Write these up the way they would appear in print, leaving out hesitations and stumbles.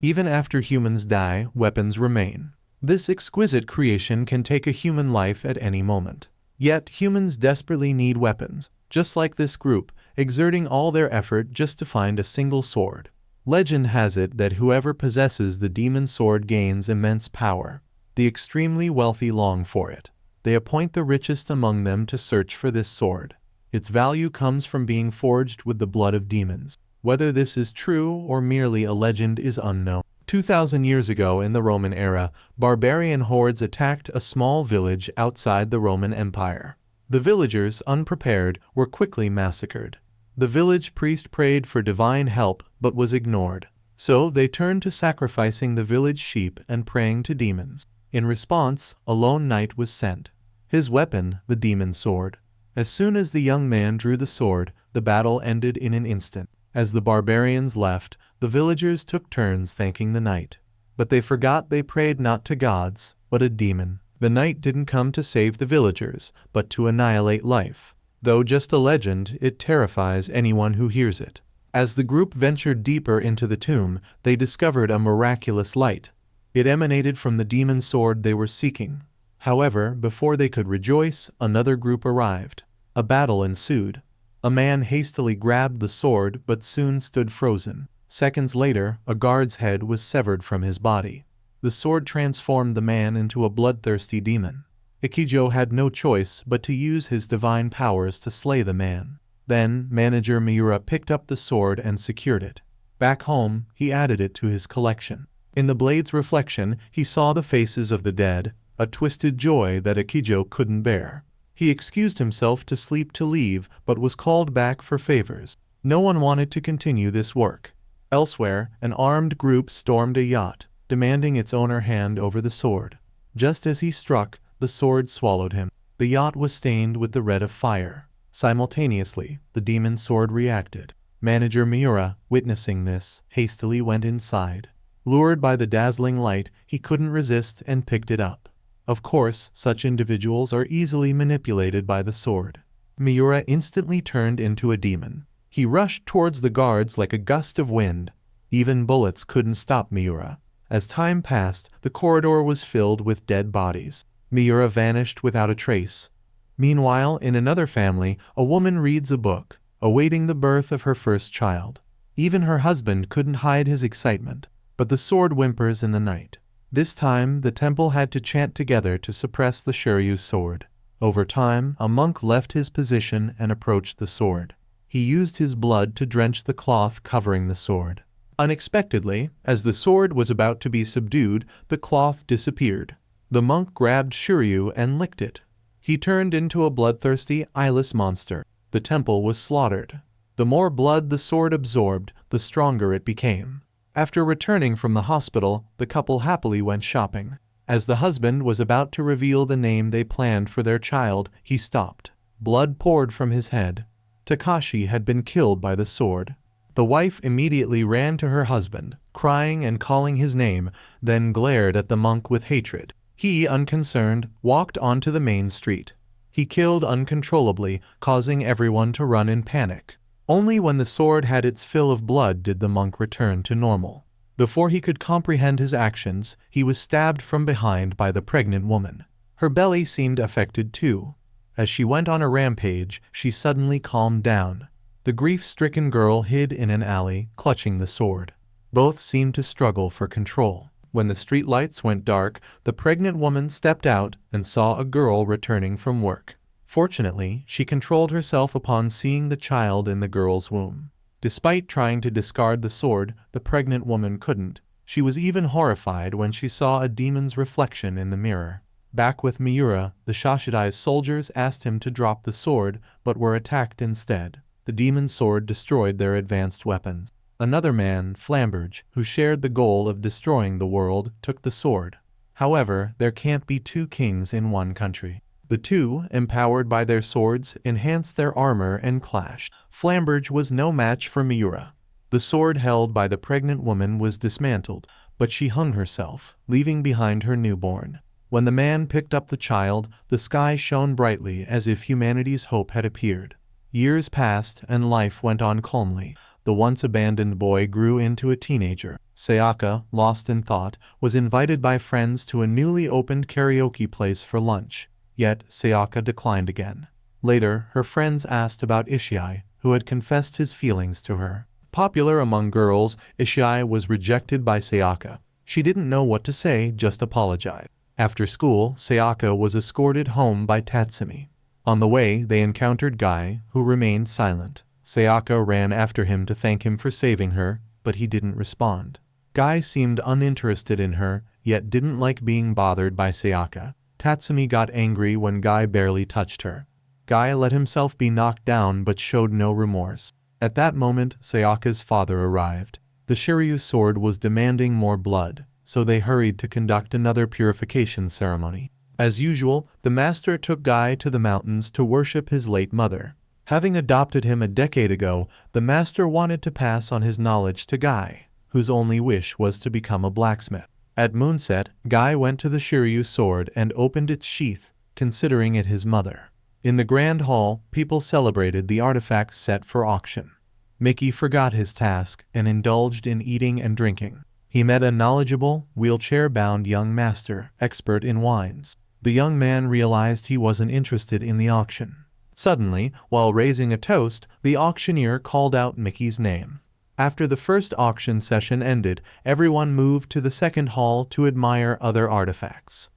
Even after humans die, weapons remain. This exquisite creation can take a human life at any moment. Yet humans desperately need weapons, just like this group, exerting all their effort just to find a single sword. Legend has it that whoever possesses the demon sword gains immense power. The extremely wealthy long for it. They appoint the richest among them to search for this sword. Its value comes from being forged with the blood of demons. Whether this is true or merely a legend is unknown. 2,000 years ago in the Roman era, barbarian hordes attacked a small village outside the Roman Empire. The villagers, unprepared, were quickly massacred. The village priest prayed for divine help but was ignored. So they turned to sacrificing the village sheep and praying to demons. In response, a lone knight was sent. His weapon, the demon sword. As soon as the young man drew the sword, the battle ended in an instant. As the barbarians left, the villagers took turns thanking the knight. But they forgot they prayed not to gods, but a demon. The knight didn't come to save the villagers, but to annihilate life. Though just a legend, it terrifies anyone who hears it. As the group ventured deeper into the tomb, they discovered a miraculous light. It emanated from the demon sword they were seeking. However, before they could rejoice, another group arrived. A battle ensued. A man hastily grabbed the sword but soon stood frozen. Seconds later, a guard's head was severed from his body. The sword transformed the man into a bloodthirsty demon. Ikijo had no choice but to use his divine powers to slay the man. Then, manager Miura picked up the sword and secured it. Back home, he added it to his collection. In the blade's reflection, he saw the faces of the dead, a twisted joy that Ikijo couldn't bear. He excused himself to sleep to leave, but was called back for favors. No one wanted to continue this work. Elsewhere, an armed group stormed a yacht, demanding its owner hand over the sword. Just as he struck, the sword swallowed him. The yacht was stained with the red of fire. Simultaneously, the demon sword reacted. Manager Miura, witnessing this, hastily went inside. Lured by the dazzling light, he couldn't resist and picked it up. Of course, such individuals are easily manipulated by the sword. Miura instantly turned into a demon. He rushed towards the guards like a gust of wind. Even bullets couldn't stop Miura. As time passed, the corridor was filled with dead bodies. Miura vanished without a trace. Meanwhile, in another family, a woman reads a book, awaiting the birth of her first child. Even her husband couldn't hide his excitement. But the sword whimpers in the night. This time, the temple had to chant together to suppress the Shiryu sword. Over time, a monk left his position and approached the sword. He used his blood to drench the cloth covering the sword. Unexpectedly, as the sword was about to be subdued, the cloth disappeared. The monk grabbed Shiryu and licked it. He turned into a bloodthirsty, eyeless monster. The temple was slaughtered. The more blood the sword absorbed, the stronger it became. After returning from the hospital, the couple happily went shopping. As the husband was about to reveal the name they planned for their child, he stopped. Blood poured from his head. Takashi had been killed by the sword. The wife immediately ran to her husband, crying and calling his name, then glared at the monk with hatred. He, unconcerned, walked onto the main street. He killed uncontrollably, causing everyone to run in panic. Only when the sword had its fill of blood did the monk return to normal. Before he could comprehend his actions, he was stabbed from behind by the pregnant woman. Her belly seemed affected too. As she went on a rampage, she suddenly calmed down. The grief-stricken girl hid in an alley, clutching the sword. Both seemed to struggle for control. When the street lights went dark, the pregnant woman stepped out and saw a girl returning from work. Fortunately, she controlled herself upon seeing the child in the girl's womb. Despite trying to discard the sword, the pregnant woman couldn't. She was even horrified when she saw a demon's reflection in the mirror. Back with Miura, the Shashidai's soldiers asked him to drop the sword, but were attacked instead. The demon sword destroyed their advanced weapons. Another man, Flamberge, who shared the goal of destroying the world, took the sword. However, there can't be two kings in one country. The two, empowered by their swords, enhanced their armor and clashed. Flamberge was no match for Miura. The sword held by the pregnant woman was dismantled, but she hung herself, leaving behind her newborn. When the man picked up the child, the sky shone brightly as if humanity's hope had appeared. Years passed and life went on calmly. The once abandoned boy grew into a teenager. Sayaka, lost in thought, was invited by friends to a newly opened karaoke place for lunch. Yet, Sayaka declined again. Later, her friends asked about Ishii, who had confessed his feelings to her. Popular among girls, Ishii was rejected by Sayaka. She didn't know what to say, just apologized. After school, Sayaka was escorted home by Tatsumi. On the way, they encountered Guy, who remained silent. Sayaka ran after him to thank him for saving her, but he didn't respond. Guy seemed uninterested in her, yet didn't like being bothered by Sayaka. Tatsumi got angry when Guy barely touched her. Guy let himself be knocked down but showed no remorse. At that moment, Sayaka's father arrived. The Shiryu sword was demanding more blood, so they hurried to conduct another purification ceremony. As usual, the master took Guy to the mountains to worship his late mother. Having adopted him a decade ago, the master wanted to pass on his knowledge to Guy, whose only wish was to become a blacksmith. At moonset, Guy went to the Shiryu sword and opened its sheath, considering it his mother. In the grand hall, people celebrated the artifacts set for auction. Mickey forgot his task and indulged in eating and drinking. He met a knowledgeable, wheelchair-bound young master, expert in wines. The young man realized he wasn't interested in the auction. Suddenly, while raising a toast, the auctioneer called out Mickey's name. After the first auction session ended, everyone moved to the second hall to admire other artifacts.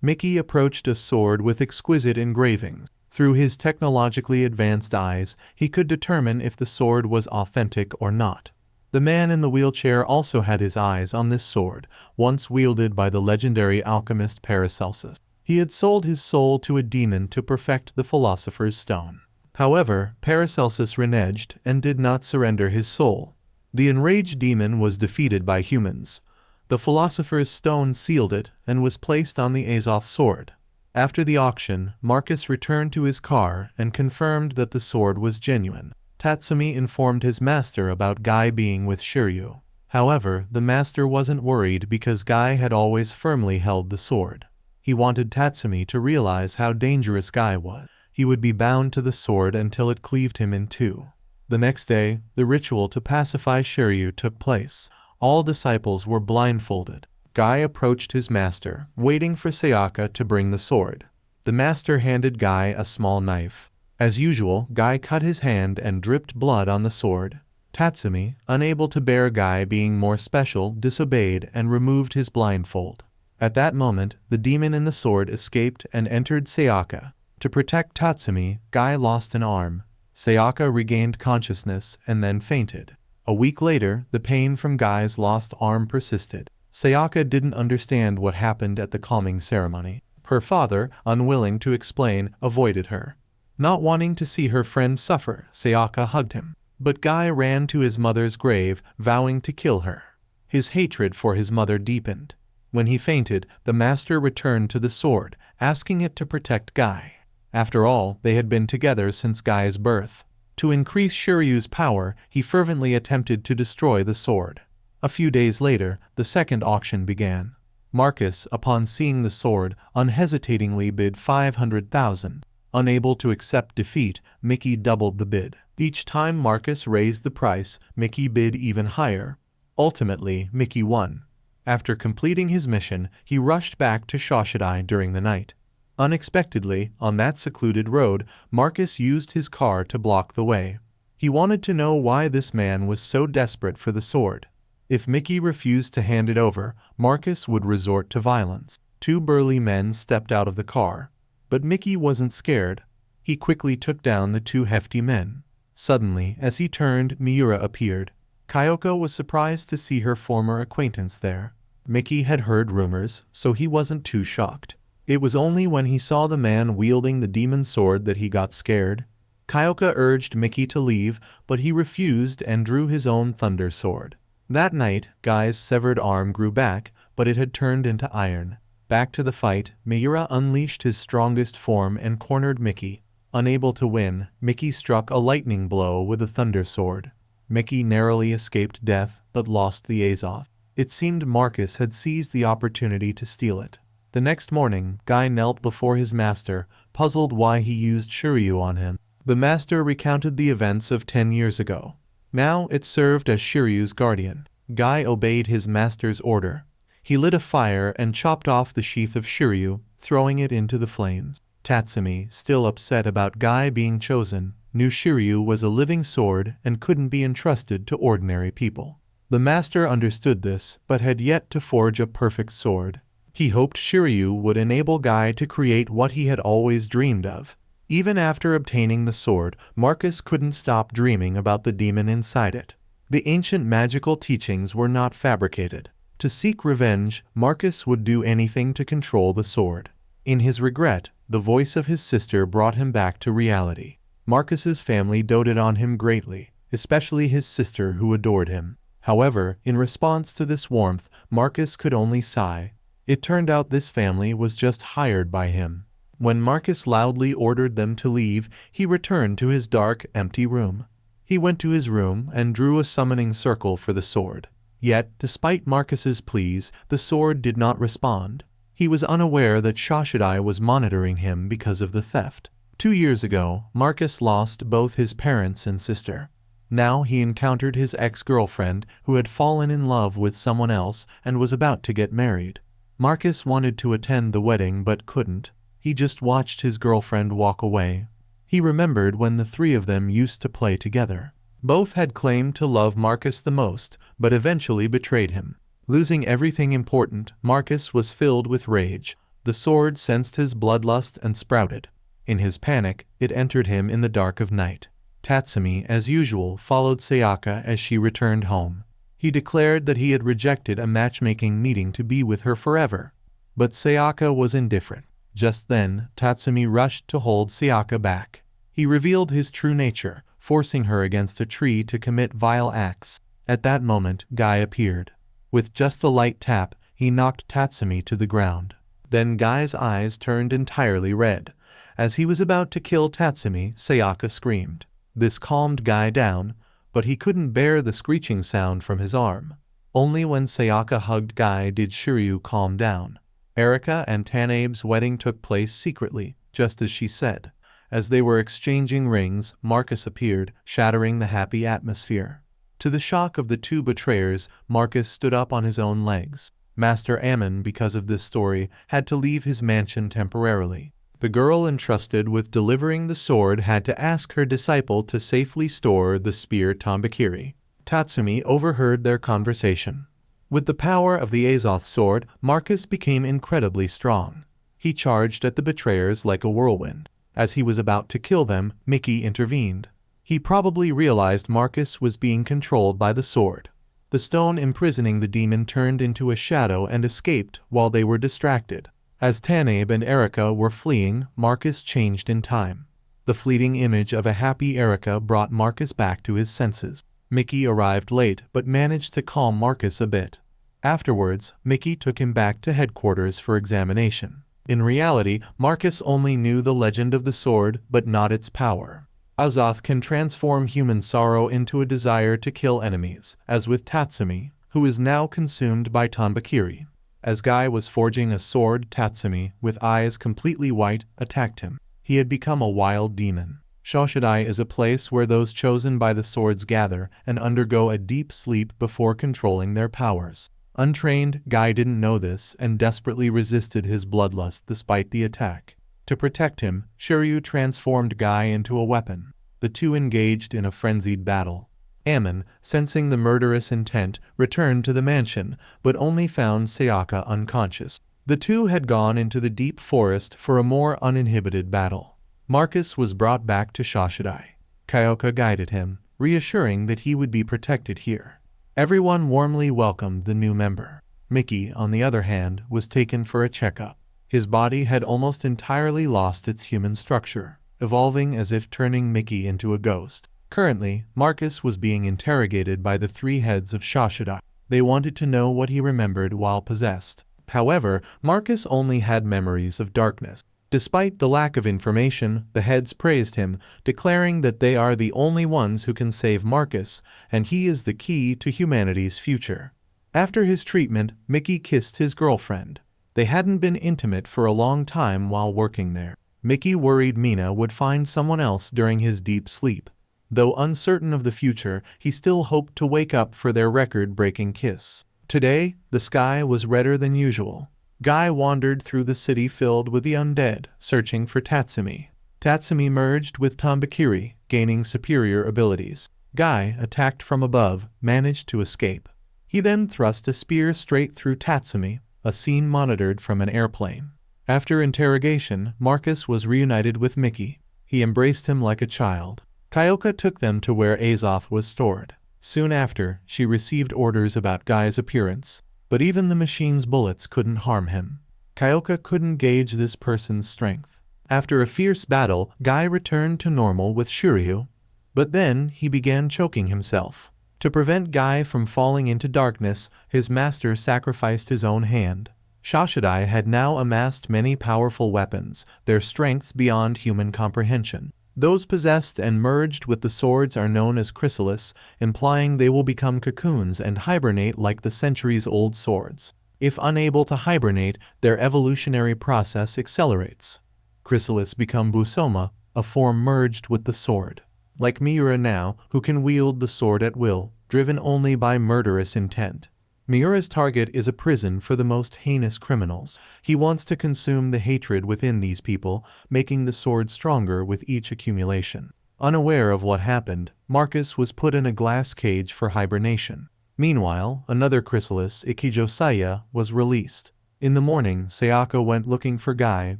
Mickey approached a sword with exquisite engravings. Through his technologically advanced eyes, he could determine if the sword was authentic or not. The man in the wheelchair also had his eyes on this sword, once wielded by the legendary alchemist Paracelsus. He had sold his soul to a demon to perfect the Philosopher's Stone. However, Paracelsus reneged and did not surrender his soul. The enraged demon was defeated by humans. The Philosopher's Stone sealed it and was placed on the Azov sword. After the auction, Marcus returned to his car and confirmed that the sword was genuine. Tatsumi informed his master about Guy being with Shiryu. However, the master wasn't worried because Guy had always firmly held the sword. He wanted Tatsumi to realize how dangerous Guy was. He would be bound to the sword until it cleaved him in two. The next day, the ritual to pacify Shiryu took place. All disciples were blindfolded. Guy approached his master, waiting for Sayaka to bring the sword. The master handed Guy a small knife. As usual, Guy cut his hand and dripped blood on the sword. Tatsumi, unable to bear Guy being more special, disobeyed and removed his blindfold. At that moment, the demon in the sword escaped and entered Sayaka. To protect Tatsumi, Guy lost an arm. Sayaka regained consciousness and then fainted. A week later, the pain from Guy's lost arm persisted. Sayaka didn't understand what happened at the calming ceremony. Her father, unwilling to explain, avoided her. Not wanting to see her friend suffer, Sayaka hugged him. But Guy ran to his mother's grave, vowing to kill her. His hatred for his mother deepened. When he fainted, the master returned to the sword, asking it to protect Guy. After all, they had been together since Guy's birth. To increase Shiryu's power, he fervently attempted to destroy the sword. A few days later, the second auction began. Marcus, upon seeing the sword, unhesitatingly bid 500,000. Unable to accept defeat, Mickey doubled the bid. Each time Marcus raised the price, Mickey bid even higher. Ultimately, Mickey won. After completing his mission, he rushed back to Shoshidai during the night. Unexpectedly, on that secluded road, Marcus used his car to block the way. He wanted to know why this man was so desperate for the sword. If Mickey refused to hand it over, Marcus would resort to violence. Two burly men stepped out of the car. But Mickey wasn't scared. He quickly took down the two hefty men. Suddenly, as he turned, Miura appeared. Kyoko was surprised to see her former acquaintance there. Mickey had heard rumors, so he wasn't too shocked. It was only when he saw the man wielding the demon sword that he got scared. Kyoko urged Mickey to leave, but he refused and drew his own thunder sword. That night, Guy's severed arm grew back, but it had turned into iron. Back to the fight, Miura unleashed his strongest form and cornered Mickey. Unable to win, Mickey struck a lightning blow with a thunder sword. Mickey narrowly escaped death, but lost the Azov. It seemed Marcus had seized the opportunity to steal it. The next morning, Guy knelt before his master, puzzled why he used Shiryu on him. The master recounted the events of 10 years ago. Now it served as Shiryu's guardian. Guy obeyed his master's order. He lit a fire and chopped off the sheath of Shiryu, throwing it into the flames. Tatsumi, still upset about Guy being chosen, knew Shiryu was a living sword and couldn't be entrusted to ordinary people. The master understood this, but had yet to forge a perfect sword. He hoped Shiryu would enable Guy to create what he had always dreamed of. Even after obtaining the sword, Marcus couldn't stop dreaming about the demon inside it. The ancient magical teachings were not fabricated. To seek revenge, Marcus would do anything to control the sword. In his regret, the voice of his sister brought him back to reality. Marcus's family doted on him greatly, especially his sister who adored him. However, in response to this warmth, Marcus could only sigh. It turned out this family was just hired by him. When Marcus loudly ordered them to leave, he returned to his dark, empty room. He went to his room and drew a summoning circle for the sword. Yet, despite Marcus's pleas, the sword did not respond. He was unaware that Shashidai was monitoring him because of the theft. 2 years ago, Marcus lost both his parents and sister. Now he encountered his ex-girlfriend who had fallen in love with someone else and was about to get married. Marcus wanted to attend the wedding but couldn't. He just watched his girlfriend walk away. He remembered when the three of them used to play together. Both had claimed to love Marcus the most, but eventually betrayed him. Losing everything important, Marcus was filled with rage. The sword sensed his bloodlust and sprouted. In his panic, it entered him in the dark of night. Tatsumi, as usual, followed Sayaka as she returned home. He declared that he had rejected a matchmaking meeting to be with her forever. But Sayaka was indifferent. Just then, Tatsumi rushed to hold Sayaka back. He revealed his true nature, forcing her against a tree to commit vile acts. At that moment, Guy appeared. With just a light tap, he knocked Tatsumi to the ground. Then Guy's eyes turned entirely red. As he was about to kill Tatsumi, Sayaka screamed. This calmed Guy down, but he couldn't bear the screeching sound from his arm. Only when Sayaka hugged Guy did Shiryu calm down. Erika and Tanabe's wedding took place secretly, just as she said. As they were exchanging rings, Marcus appeared, shattering the happy atmosphere. To the shock of the two betrayers, Marcus stood up on his own legs. Master Ammon, because of this story, had to leave his mansion temporarily. The girl entrusted with delivering the sword had to ask her disciple to safely store the spear Tambakiri. Tatsumi overheard their conversation. With the power of the Azoth sword, Marcus became incredibly strong. He charged at the betrayers like a whirlwind. As he was about to kill them, Mickey intervened. He probably realized Marcus was being controlled by the sword. The stone imprisoning the demon turned into a shadow and escaped while they were distracted. As Tanabe and Erika were fleeing, Marcus changed in time. The fleeting image of a happy Erika brought Marcus back to his senses. Mickey arrived late but managed to calm Marcus a bit. Afterwards, Mickey took him back to headquarters for examination. In reality, Marcus only knew the legend of the sword but not its power. Azoth can transform human sorrow into a desire to kill enemies, as with Tatsumi, who is now consumed by Tambakiri. As Guy was forging a sword, Tatsumi, with eyes completely white, attacked him. He had become a wild demon. Shoshidai is a place where those chosen by the swords gather and undergo a deep sleep before controlling their powers. Untrained, Guy didn't know this and desperately resisted his bloodlust despite the attack. To protect him, Shiryu transformed Guy into a weapon. The two engaged in a frenzied battle. Ammon, sensing the murderous intent, returned to the mansion, but only found Sayaka unconscious. The two had gone into the deep forest for a more uninhibited battle. Marcus was brought back to Shoshidai. Kyoka guided him, reassuring that he would be protected here. Everyone warmly welcomed the new member. Mickey, on the other hand, was taken for a checkup. His body had almost entirely lost its human structure, evolving as if turning Mickey into a ghost. Currently, Marcus was being interrogated by the three heads of Shoshidai. They wanted to know what he remembered while possessed. However, Marcus only had memories of darkness. Despite the lack of information, the heads praised him, declaring that they are the only ones who can save Marcus, and he is the key to humanity's future. After his treatment, Mickey kissed his girlfriend. They hadn't been intimate for a long time while working there. Mickey worried Mina would find someone else during his deep sleep. Though uncertain of the future, he still hoped to wake up for their record-breaking kiss. Today, the sky was redder than usual. Guy wandered through the city filled with the undead, searching for Tatsumi. Tatsumi merged with Tombakiri, gaining superior abilities. Guy, attacked from above, managed to escape. He then thrust a spear straight through Tatsumi, a scene monitored from an airplane. After interrogation, Marcus was reunited with Mickey. He embraced him like a child. Kyoka took them to where Azoth was stored. Soon after, she received orders about Guy's appearance, but even the machine's bullets couldn't harm him. Kyoka couldn't gauge this person's strength. After a fierce battle, Guy returned to normal with Shiryu, but then he began choking himself. To prevent Guy from falling into darkness, his master sacrificed his own hand. Shashidai had now amassed many powerful weapons, their strengths beyond human comprehension. Those possessed and merged with the swords are known as chrysalis, implying they will become cocoons and hibernate like the centuries-old swords. If unable to hibernate, their evolutionary process accelerates. Chrysalis become Busoma, a form merged with the sword. Like Miura now, who can wield the sword at will, driven only by murderous intent. Miura's target is a prison for the most heinous criminals. He wants to consume the hatred within these people, making the sword stronger with each accumulation. Unaware of what happened, Marcus was put in a glass cage for hibernation. Meanwhile, another chrysalis, Ikijosaya, was released. In the morning, Sayaka went looking for Guy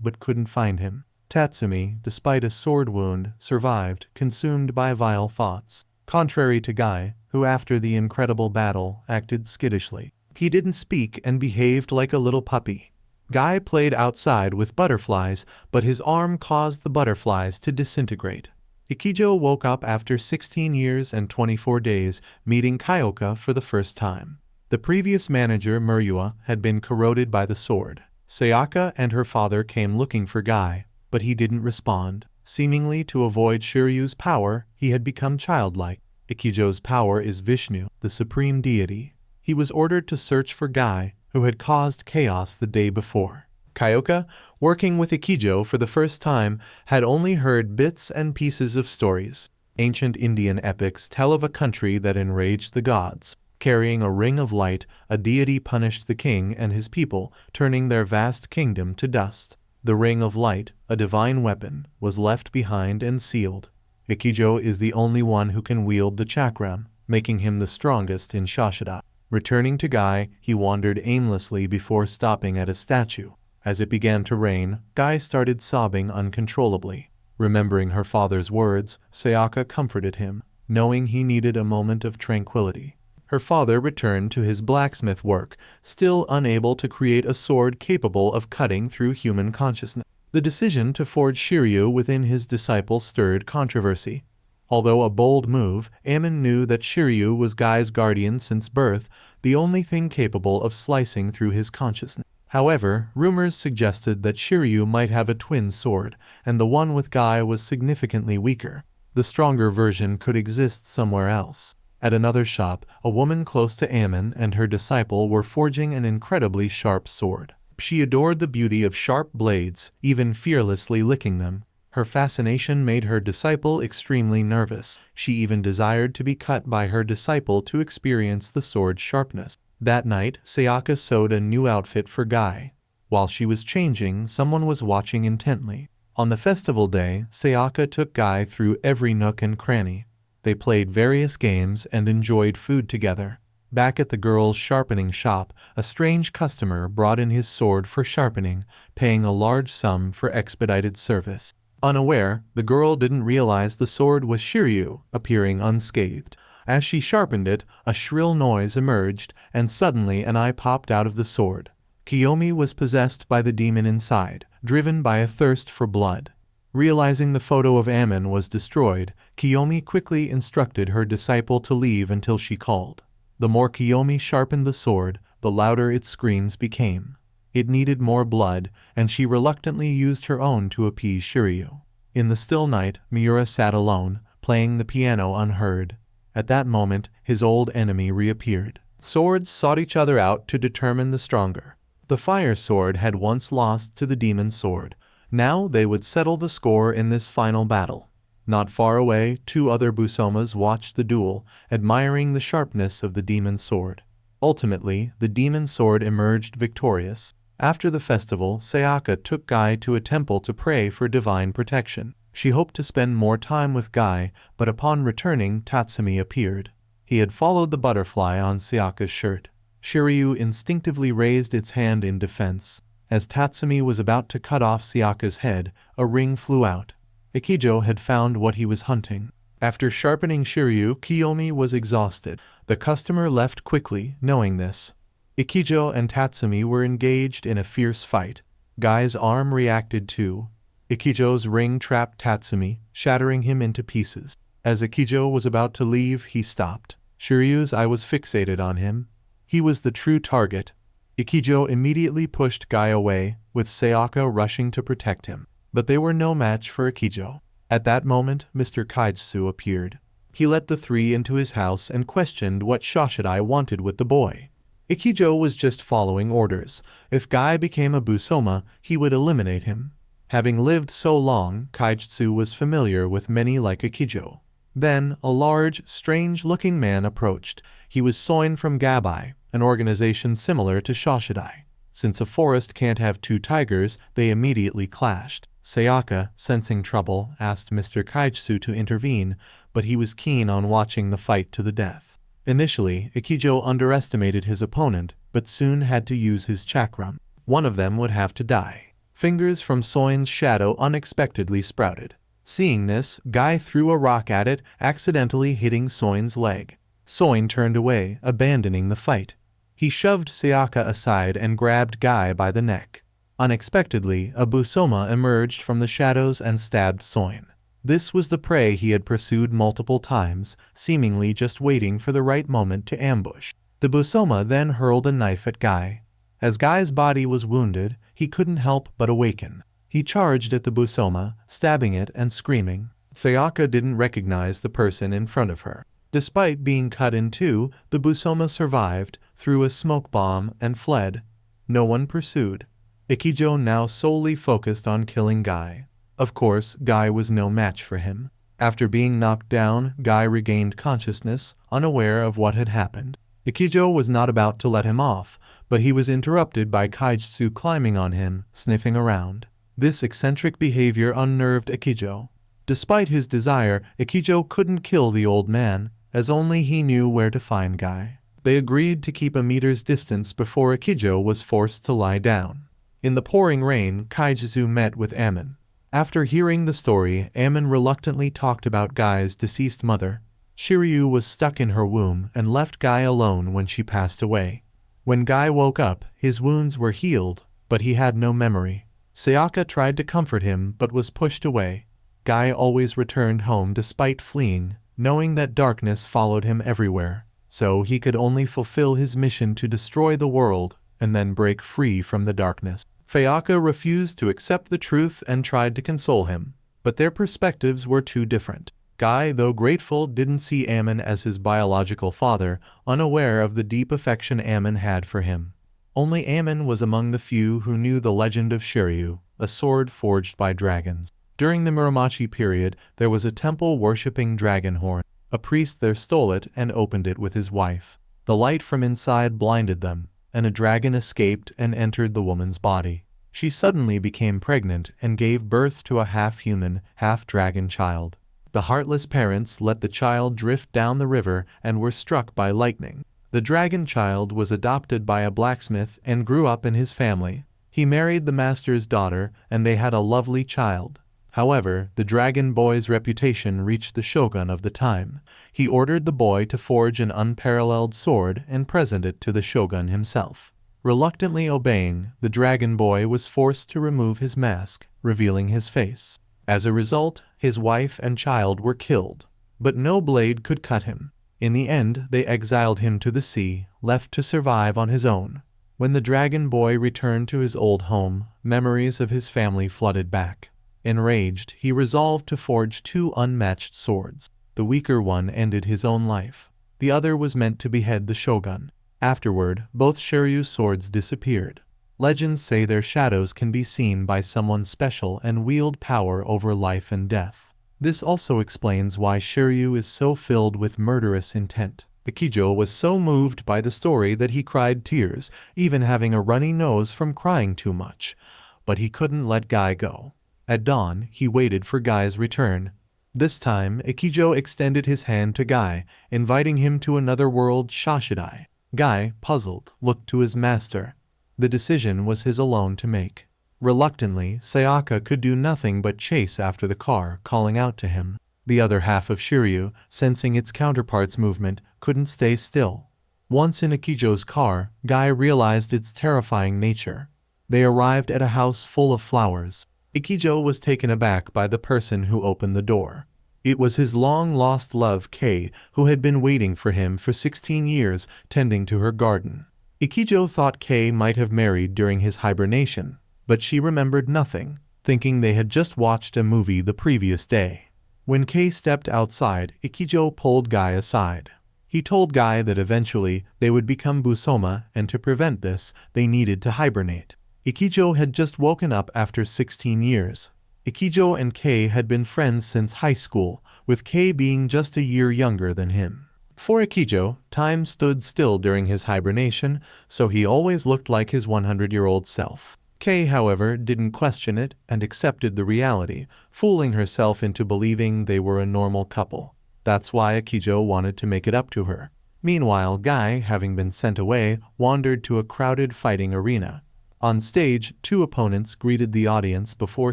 but couldn't find him. Tatsumi, despite a sword wound, survived, consumed by vile thoughts. Contrary to Guy, who after the incredible battle acted skittishly. He didn't speak and behaved like a little puppy. Guy played outside with butterflies, but his arm caused the butterflies to disintegrate. Ikijo woke up after 16 years and 24 days, meeting Kyoka for the first time. The previous manager, Murua, had been corroded by the sword. Sayaka and her father came looking for Guy, but he didn't respond. Seemingly to avoid Shiryu's power, he had become childlike. Ikijo's power is Vishnu, the supreme deity. He was ordered to search for Guy, who had caused chaos the day before. Kyoka, working with Ikijo for the first time, had only heard bits and pieces of stories. Ancient Indian epics tell of a country that enraged the gods. Carrying a ring of light, a deity punished the king and his people, turning their vast kingdom to dust. The ring of light, a divine weapon, was left behind and sealed. Ikijo is the only one who can wield the chakram, making him the strongest in Shashida. Returning to Guy, he wandered aimlessly before stopping at a statue. As it began to rain, Guy started sobbing uncontrollably. Remembering her father's words, Sayaka comforted him, knowing he needed a moment of tranquility. Her father returned to his blacksmith work, still unable to create a sword capable of cutting through human consciousness. The decision to forge Shiryu within his disciple stirred controversy. Although a bold move, Ammon knew that Shiryu was Guy's guardian since birth, the only thing capable of slicing through his consciousness. However, rumors suggested that Shiryu might have a twin sword, and the one with Guy was significantly weaker. The stronger version could exist somewhere else. At another shop, a woman close to Ammon and her disciple were forging an incredibly sharp sword. She adored the beauty of sharp blades, even fearlessly licking them. Her fascination made her disciple extremely nervous. She even desired to be cut by her disciple to experience the sword's sharpness. That night, Sayaka sewed a new outfit for Guy. While she was changing, someone was watching intently. On the festival day, Sayaka took Guy through every nook and cranny. They played various games and enjoyed food together. Back at the girl's sharpening shop, a strange customer brought in his sword for sharpening, paying a large sum for expedited service. Unaware, the girl didn't realize the sword was Shiryu, appearing unscathed. As she sharpened it, a shrill noise emerged, and suddenly an eye popped out of the sword. Kiyomi was possessed by the demon inside, driven by a thirst for blood. Realizing the photo of Ammon was destroyed, Kiyomi quickly instructed her disciple to leave until she called. The more Kiyomi sharpened the sword, the louder its screams became. It needed more blood, and she reluctantly used her own to appease Shiryu. In the still night, Miura sat alone, playing the piano unheard. At that moment, his old enemy reappeared. Swords sought each other out to determine the stronger. The fire sword had once lost to the demon sword. Now they would settle the score in this final battle. Not far away, 2 other Busomas watched the duel, admiring the sharpness of the demon sword. Ultimately, the demon sword emerged victorious. After the festival, Sayaka took Guy to a temple to pray for divine protection. She hoped to spend more time with Guy, but upon returning, Tatsumi appeared. He had followed the butterfly on Sayaka's shirt. Shiryu instinctively raised its hand in defense. As Tatsumi was about to cut off Sayaka's head, a ring flew out. Ikijo had found what he was hunting. After sharpening Shiryu, Kiyomi was exhausted. The customer left quickly, knowing this. Ikijo and Tatsumi were engaged in a fierce fight. Guy's arm reacted too. Ikijo's ring trapped Tatsumi, shattering him into pieces. As Ikijo was about to leave, he stopped. Shiryu's eye was fixated on him. He was the true target. Ikijo immediately pushed Guy away, with Sayaka rushing to protect him. But they were no match for Ikijo. At that moment, Mr. Kaijitsu appeared. He let the 3 into his house and questioned what Shoshidai wanted with the boy. Ikijo was just following orders. If Guy became a Busoma, he would eliminate him. Having lived so long, Kaijitsu was familiar with many like Ikijo. Then, a large, strange-looking man approached. He was Soin from Gabai, an organization similar to Shoshidai. Since a forest can't have 2 tigers, they immediately clashed. Sayaka, sensing trouble, asked Mr. Kaijitsu to intervene, but he was keen on watching the fight to the death. Initially, Ikijo underestimated his opponent, but soon had to use his chakram. One of them would have to die. Fingers from Soin's shadow unexpectedly sprouted. Seeing this, Guy threw a rock at it, accidentally hitting Soin's leg. Soin turned away, abandoning the fight. He shoved Sayaka aside and grabbed Guy by the neck. Unexpectedly, a Busoma emerged from the shadows and stabbed Soin. This was the prey he had pursued multiple times, seemingly just waiting for the right moment to ambush. The Busoma then hurled a knife at Guy. As Guy's body was wounded, he couldn't help but awaken. He charged at the Busoma, stabbing it and screaming. Sayaka didn't recognize the person in front of her. Despite being cut in 2, the Busoma survived, threw a smoke bomb, and fled. No one pursued. Ikijo now solely focused on killing Guy. Of course, Guy was no match for him. After being knocked down, Guy regained consciousness, unaware of what had happened. Ikijo was not about to let him off, but he was interrupted by Kaijitsu climbing on him, sniffing around. This eccentric behavior unnerved Ikijo. Despite his desire, Ikijo couldn't kill the old man, as only he knew where to find Guy. They agreed to keep a meter's distance before Ikijo was forced to lie down. In the pouring rain, Kaijitsu met with Ammon. After hearing the story, Ammon reluctantly talked about Guy's deceased mother. Shiryu was stuck in her womb and left Guy alone when she passed away. When Guy woke up, his wounds were healed, but he had no memory. Sayaka tried to comfort him but was pushed away. Guy always returned home despite fleeing, knowing that darkness followed him everywhere, so he could only fulfill his mission to destroy the world and then break free from the darkness. Sayaka refused to accept the truth and tried to console him, but their perspectives were too different. Guy, though grateful, didn't see Ammon as his biological father, unaware of the deep affection Ammon had for him. Only Ammon was among the few who knew the legend of Shiryu, a sword forged by dragons. During the Muromachi period, there was a temple worshipping Dragonhorn. A priest there stole it and opened it with his wife. The light from inside blinded them, and a dragon escaped and entered the woman's body. She suddenly became pregnant and gave birth to a half-human, half-dragon child. The heartless parents let the child drift down the river and were struck by lightning. The dragon child was adopted by a blacksmith and grew up in his family. He married the master's daughter, and they had a lovely child. However, the dragon boy's reputation reached the shogun of the time. He ordered the boy to forge an unparalleled sword and present it to the shogun himself. Reluctantly obeying, the dragon boy was forced to remove his mask, revealing his face. As a result, his wife and child were killed. But no blade could cut him. In the end, they exiled him to the sea, left to survive on his own. When the dragon boy returned to his old home, memories of his family flooded back. Enraged, he resolved to forge 2 unmatched swords. The weaker one ended his own life. The other was meant to behead the shogun. Afterward, both Shiryu's swords disappeared. Legends say their shadows can be seen by someone special and wield power over life and death. This also explains why Shiryu is so filled with murderous intent. Ikijo was so moved by the story that he cried tears, even having a runny nose from crying too much. But he couldn't let Guy go. At dawn, he waited for Guy's return. This time, Ikijo extended his hand to Guy, inviting him to another world, Shashidai. Guy, puzzled, looked to his master. The decision was his alone to make. Reluctantly, Sayaka could do nothing but chase after the car, calling out to him. The other half of Shiryu, sensing its counterpart's movement, couldn't stay still. Once in Ikijo's car, Guy realized its terrifying nature. They arrived at a house full of flowers. Ikijo was taken aback by the person who opened the door. It was his long-lost love Kei, who had been waiting for him for 16 years, tending to her garden. Ikijo thought Kei might have married during his hibernation, but she remembered nothing, thinking they had just watched a movie the previous day. When Kei stepped outside, Ikijo pulled Guy aside. He told Guy that eventually they would become Busoma, and to prevent this, they needed to hibernate. Ikijo had just woken up after 16 years. Ikijo and Kei had been friends since high school, with Kei being just a year younger than him. For Ikijo, time stood still during his hibernation, so he always looked like his 100-year-old self. Kei, however, didn't question it and accepted the reality, fooling herself into believing they were a normal couple. That's why Ikijo wanted to make it up to her. Meanwhile, Guy, having been sent away, wandered to a crowded fighting arena. On stage, two opponents greeted the audience before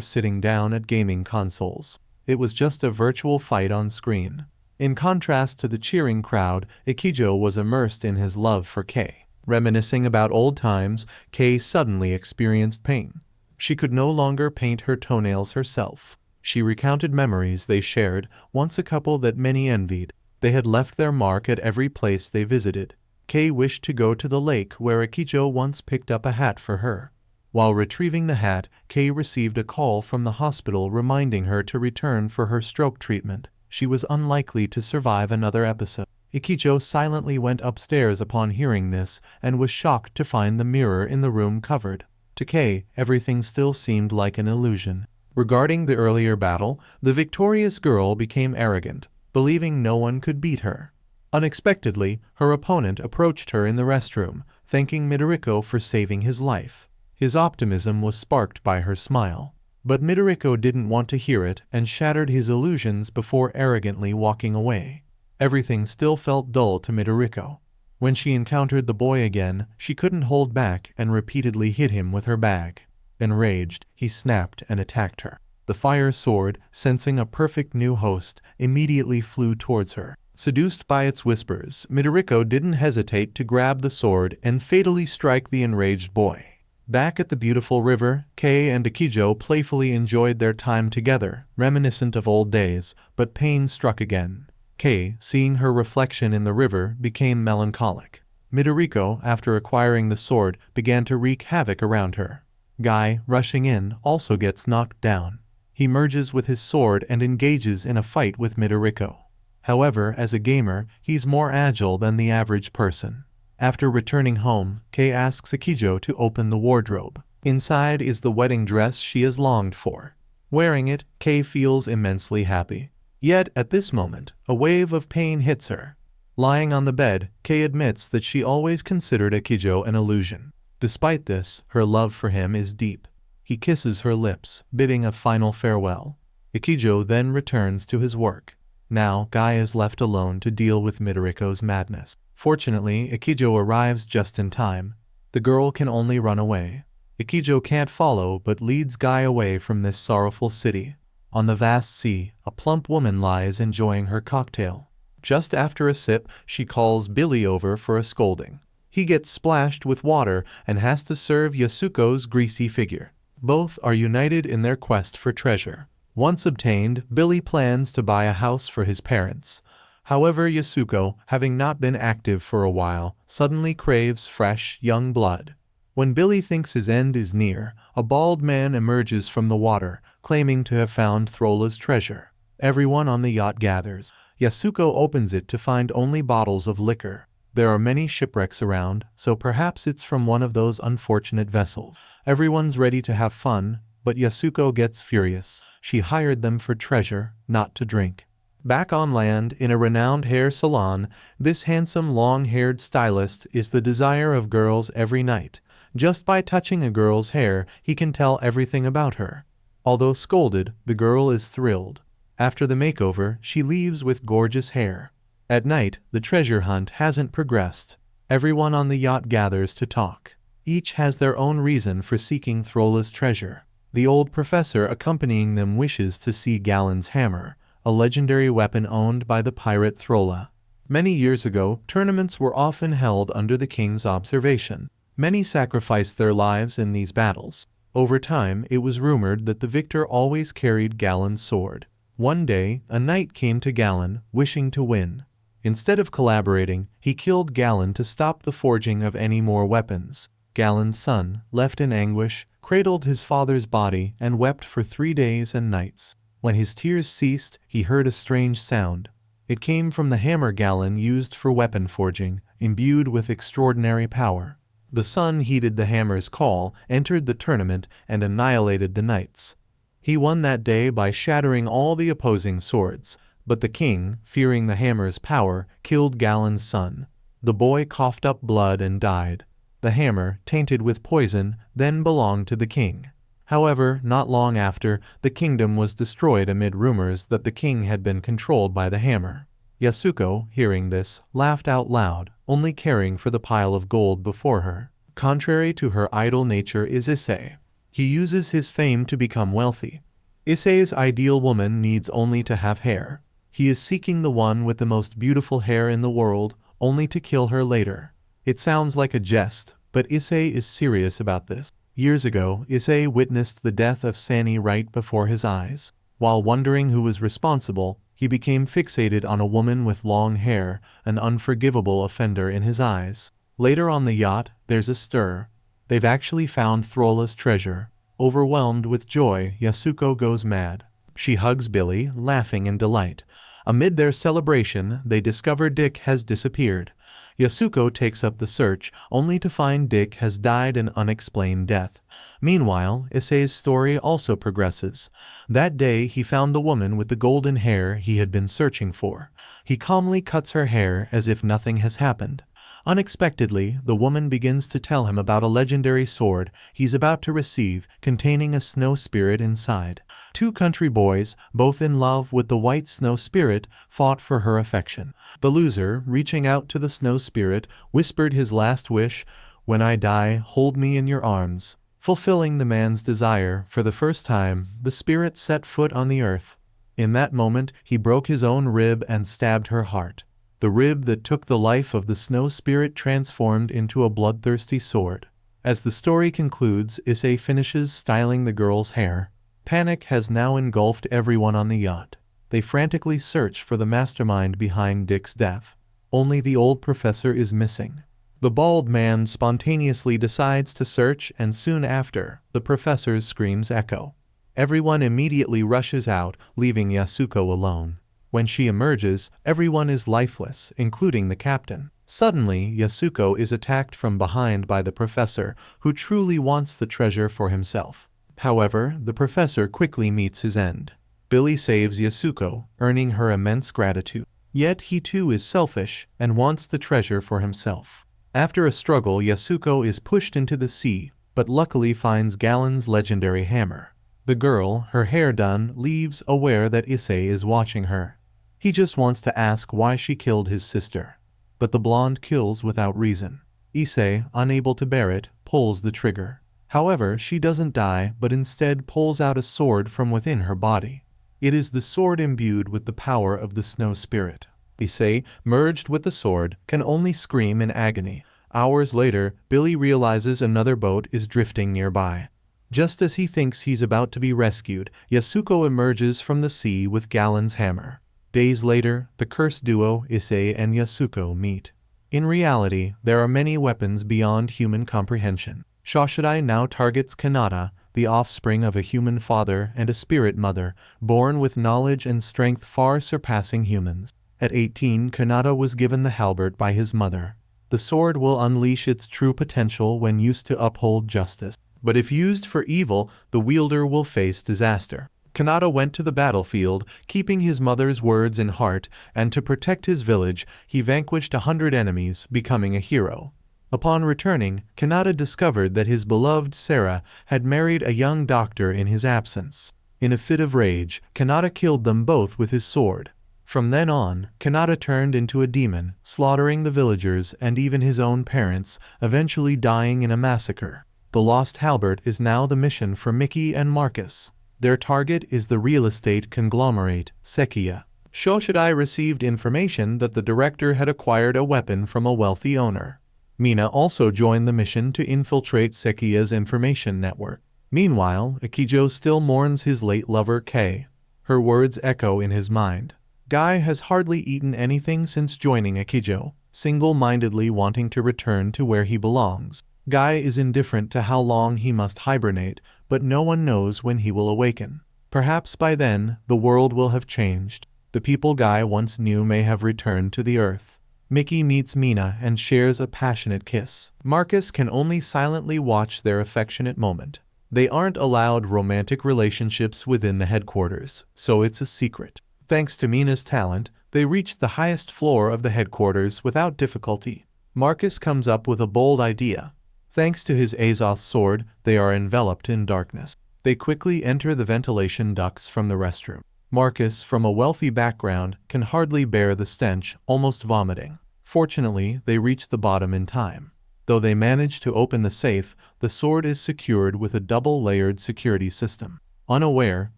sitting down at gaming consoles. It was just a virtual fight on screen. In contrast to the cheering crowd, Ikijo was immersed in his love for Kei. Reminiscing about old times, Kei suddenly experienced pain. She could no longer paint her toenails herself. She recounted memories they shared, once a couple that many envied. They had left their mark at every place they visited. Kei wished to go to the lake where Ikijo once picked up a hat for her. While retrieving the hat, Kei received a call from the hospital reminding her to return for her stroke treatment. She was unlikely to survive another episode. Ikijo silently went upstairs upon hearing this and was shocked to find the mirror in the room covered. To Kei, everything still seemed like an illusion. Regarding the earlier battle, the victorious girl became arrogant, believing no one could beat her. Unexpectedly, her opponent approached her in the restroom, thanking Midoriko for saving his life. His optimism was sparked by her smile. But Midoriko didn't want to hear it and shattered his illusions before arrogantly walking away. Everything still felt dull to Midoriko. When she encountered the boy again, she couldn't hold back and repeatedly hit him with her bag. Enraged, he snapped and attacked her. The fire sword, sensing a perfect new host, immediately flew towards her. Seduced by its whispers, Midoriko didn't hesitate to grab the sword and fatally strike the enraged boy. Back at the beautiful river, Kei and Ikijo playfully enjoyed their time together, reminiscent of old days, but pain struck again. Kei, seeing her reflection in the river, became melancholic. Midoriko, after acquiring the sword, began to wreak havoc around her. Guy, rushing in, also gets knocked down. He merges with his sword and engages in a fight with Midoriko. However, as a gamer, he's more agile than the average person. After returning home, Kei asks Ikijo to open the wardrobe. Inside is the wedding dress she has longed for. Wearing it, Kei feels immensely happy. Yet, at this moment, a wave of pain hits her. Lying on the bed, Kei admits that she always considered Ikijo an illusion. Despite this, her love for him is deep. He kisses her lips, bidding a final farewell. Ikijo then returns to his work. Now, Guy is left alone to deal with Midoriko's madness. Fortunately, Ikijo arrives just in time. The girl can only run away. Ikijo can't follow but leads Guy away from this sorrowful city. On the vast sea, a plump woman lies enjoying her cocktail. Just after a sip, she calls Billy over for a scolding. He gets splashed with water and has to serve Yasuko's greasy figure. Both are united in their quest for treasure. Once obtained, Billy plans to buy a house for his parents. However, Yasuko, having not been active for a while, suddenly craves fresh, young blood. When Billy thinks his end is near, a bald man emerges from the water, claiming to have found Throla's treasure. Everyone on the yacht gathers. Yasuko opens it to find only bottles of liquor. There are many shipwrecks around, so perhaps it's from one of those unfortunate vessels. Everyone's ready to have fun, but Yasuko gets furious. She hired them for treasure, not to drink. Back on land, in a renowned hair salon, this handsome long-haired stylist is the desire of girls every night. Just by touching a girl's hair, he can tell everything about her. Although scolded, the girl is thrilled. After the makeover, she leaves with gorgeous hair. At night, the treasure hunt hasn't progressed. Everyone on the yacht gathers to talk. Each has their own reason for seeking Throla's treasure. The old professor accompanying them wishes to see Galen's hammer, a legendary weapon owned by the pirate Throla. Many years ago, tournaments were often held under the king's observation. Many sacrificed their lives in these battles. Over time, it was rumored that the victor always carried Galen's sword. One day, a knight came to Galen, wishing to win. Instead of collaborating, he killed Galen to stop the forging of any more weapons. Galen's son, left in anguish, cradled his father's body and wept for 3 days and nights. When his tears ceased, he heard a strange sound. It came from the hammer Galen used for weapon forging, imbued with extraordinary power. The son heeded the hammer's call, entered the tournament, and annihilated the knights. He won that day by shattering all the opposing swords, but the king, fearing the hammer's power, killed Galen's son. The boy coughed up blood and died. The hammer, tainted with poison, then belonged to the king. However, not long after, the kingdom was destroyed amid rumors that the king had been controlled by the hammer. Yasuko, hearing this, laughed out loud, only caring for the pile of gold before her. Contrary to her idle nature is Issei. He uses his fame to become wealthy. Issei's ideal woman needs only to have hair. He is seeking the one with the most beautiful hair in the world, only to kill her later. It sounds like a jest, but Issei is serious about this. Years ago, Issei witnessed the death of Sani right before his eyes. While wondering who was responsible, he became fixated on a woman with long hair, an unforgivable offender in his eyes. Later on the yacht, there's a stir. They've actually found Throla's treasure. Overwhelmed with joy, Yasuko goes mad. She hugs Billy, laughing in delight. Amid their celebration, they discover Dick has disappeared. Yasuko takes up the search, only to find Dick has died an unexplained death. Meanwhile, Issei's story also progresses. That day, he found the woman with the golden hair he had been searching for. He calmly cuts her hair as if nothing has happened. Unexpectedly, the woman begins to tell him about a legendary sword he's about to receive, containing a snow spirit inside. 2 country boys, both in love with the white snow spirit, fought for her affection. The loser, reaching out to the snow spirit, whispered his last wish, "When I die, hold me in your arms." Fulfilling the man's desire, for the first time, the spirit set foot on the earth. In that moment, he broke his own rib and stabbed her heart. The rib that took the life of the snow spirit transformed into a bloodthirsty sword. As the story concludes, Issei finishes styling the girl's hair. Panic has now engulfed everyone on the yacht. They frantically search for the mastermind behind Dick's death. Only the old professor is missing. The bald man spontaneously decides to search, and soon after, the professor's screams echo. Everyone immediately rushes out, leaving Yasuko alone. When she emerges, everyone is lifeless, including the captain. Suddenly, Yasuko is attacked from behind by the professor, who truly wants the treasure for himself. However, the professor quickly meets his end. Billy saves Yasuko, earning her immense gratitude. Yet he too is selfish, and wants the treasure for himself. After a struggle, Yasuko is pushed into the sea, but luckily finds Galen's legendary hammer. The girl, her hair done, leaves, aware that Issei is watching her. He just wants to ask why she killed his sister. But the blonde kills without reason. Issei, unable to bear it, pulls the trigger. However, she doesn't die, but instead pulls out a sword from within her body. It is the sword imbued with the power of the snow spirit. Issei, merged with the sword, can only scream in agony. Hours later, Billy realizes another boat is drifting nearby. Just as he thinks he's about to be rescued, Yasuko emerges from the sea with Galen's hammer. Days later, the cursed duo, Issei and Yasuko, meet. In reality, there are many weapons beyond human comprehension. Shoshidai now targets Kanata, the offspring of a human father and a spirit mother, born with knowledge and strength far surpassing humans. At 18, Kanata was given the halberd by his mother. The sword will unleash its true potential when used to uphold justice. but if used for evil, the wielder will face disaster. Kanata went to the battlefield, keeping his mother's words in heart, and to protect his village, he vanquished 100 enemies, becoming a hero. Upon returning, Kanata discovered that his beloved Sarah had married a young doctor in his absence. In a fit of rage, Kanata killed them both with his sword. From then on, Kanata turned into a demon, slaughtering the villagers and even his own parents, eventually dying in a massacre. The lost halberd is now the mission for Mickey and Marcus. Their target is the real estate conglomerate, Sekiya. Shoshidai received information that the director had acquired a weapon from a wealthy owner. Mina also joined the mission to infiltrate Sekiya's information network. Meanwhile, Ikijo still mourns his late lover Kei. Her words echo in his mind. Guy has hardly eaten anything since joining Ikijo, single-mindedly wanting to return to where he belongs. Guy is indifferent to how long he must hibernate, but no one knows when he will awaken. Perhaps by then, the world will have changed. The people Guy once knew may have returned to the earth. Mickey meets Mina and shares a passionate kiss. Marcus can only silently watch their affectionate moment. They aren't allowed romantic relationships within the headquarters, so it's a secret. Thanks to Mina's talent, they reach the highest floor of the headquarters without difficulty. Marcus comes up with a bold idea. Thanks to his Azoth sword, they are enveloped in darkness. They quickly enter the ventilation ducts from the restroom. Marcus, from a wealthy background, can hardly bear the stench, almost vomiting. Fortunately, they reach the bottom in time. Though they manage to open the safe, the sword is secured with a double-layered security system. Unaware,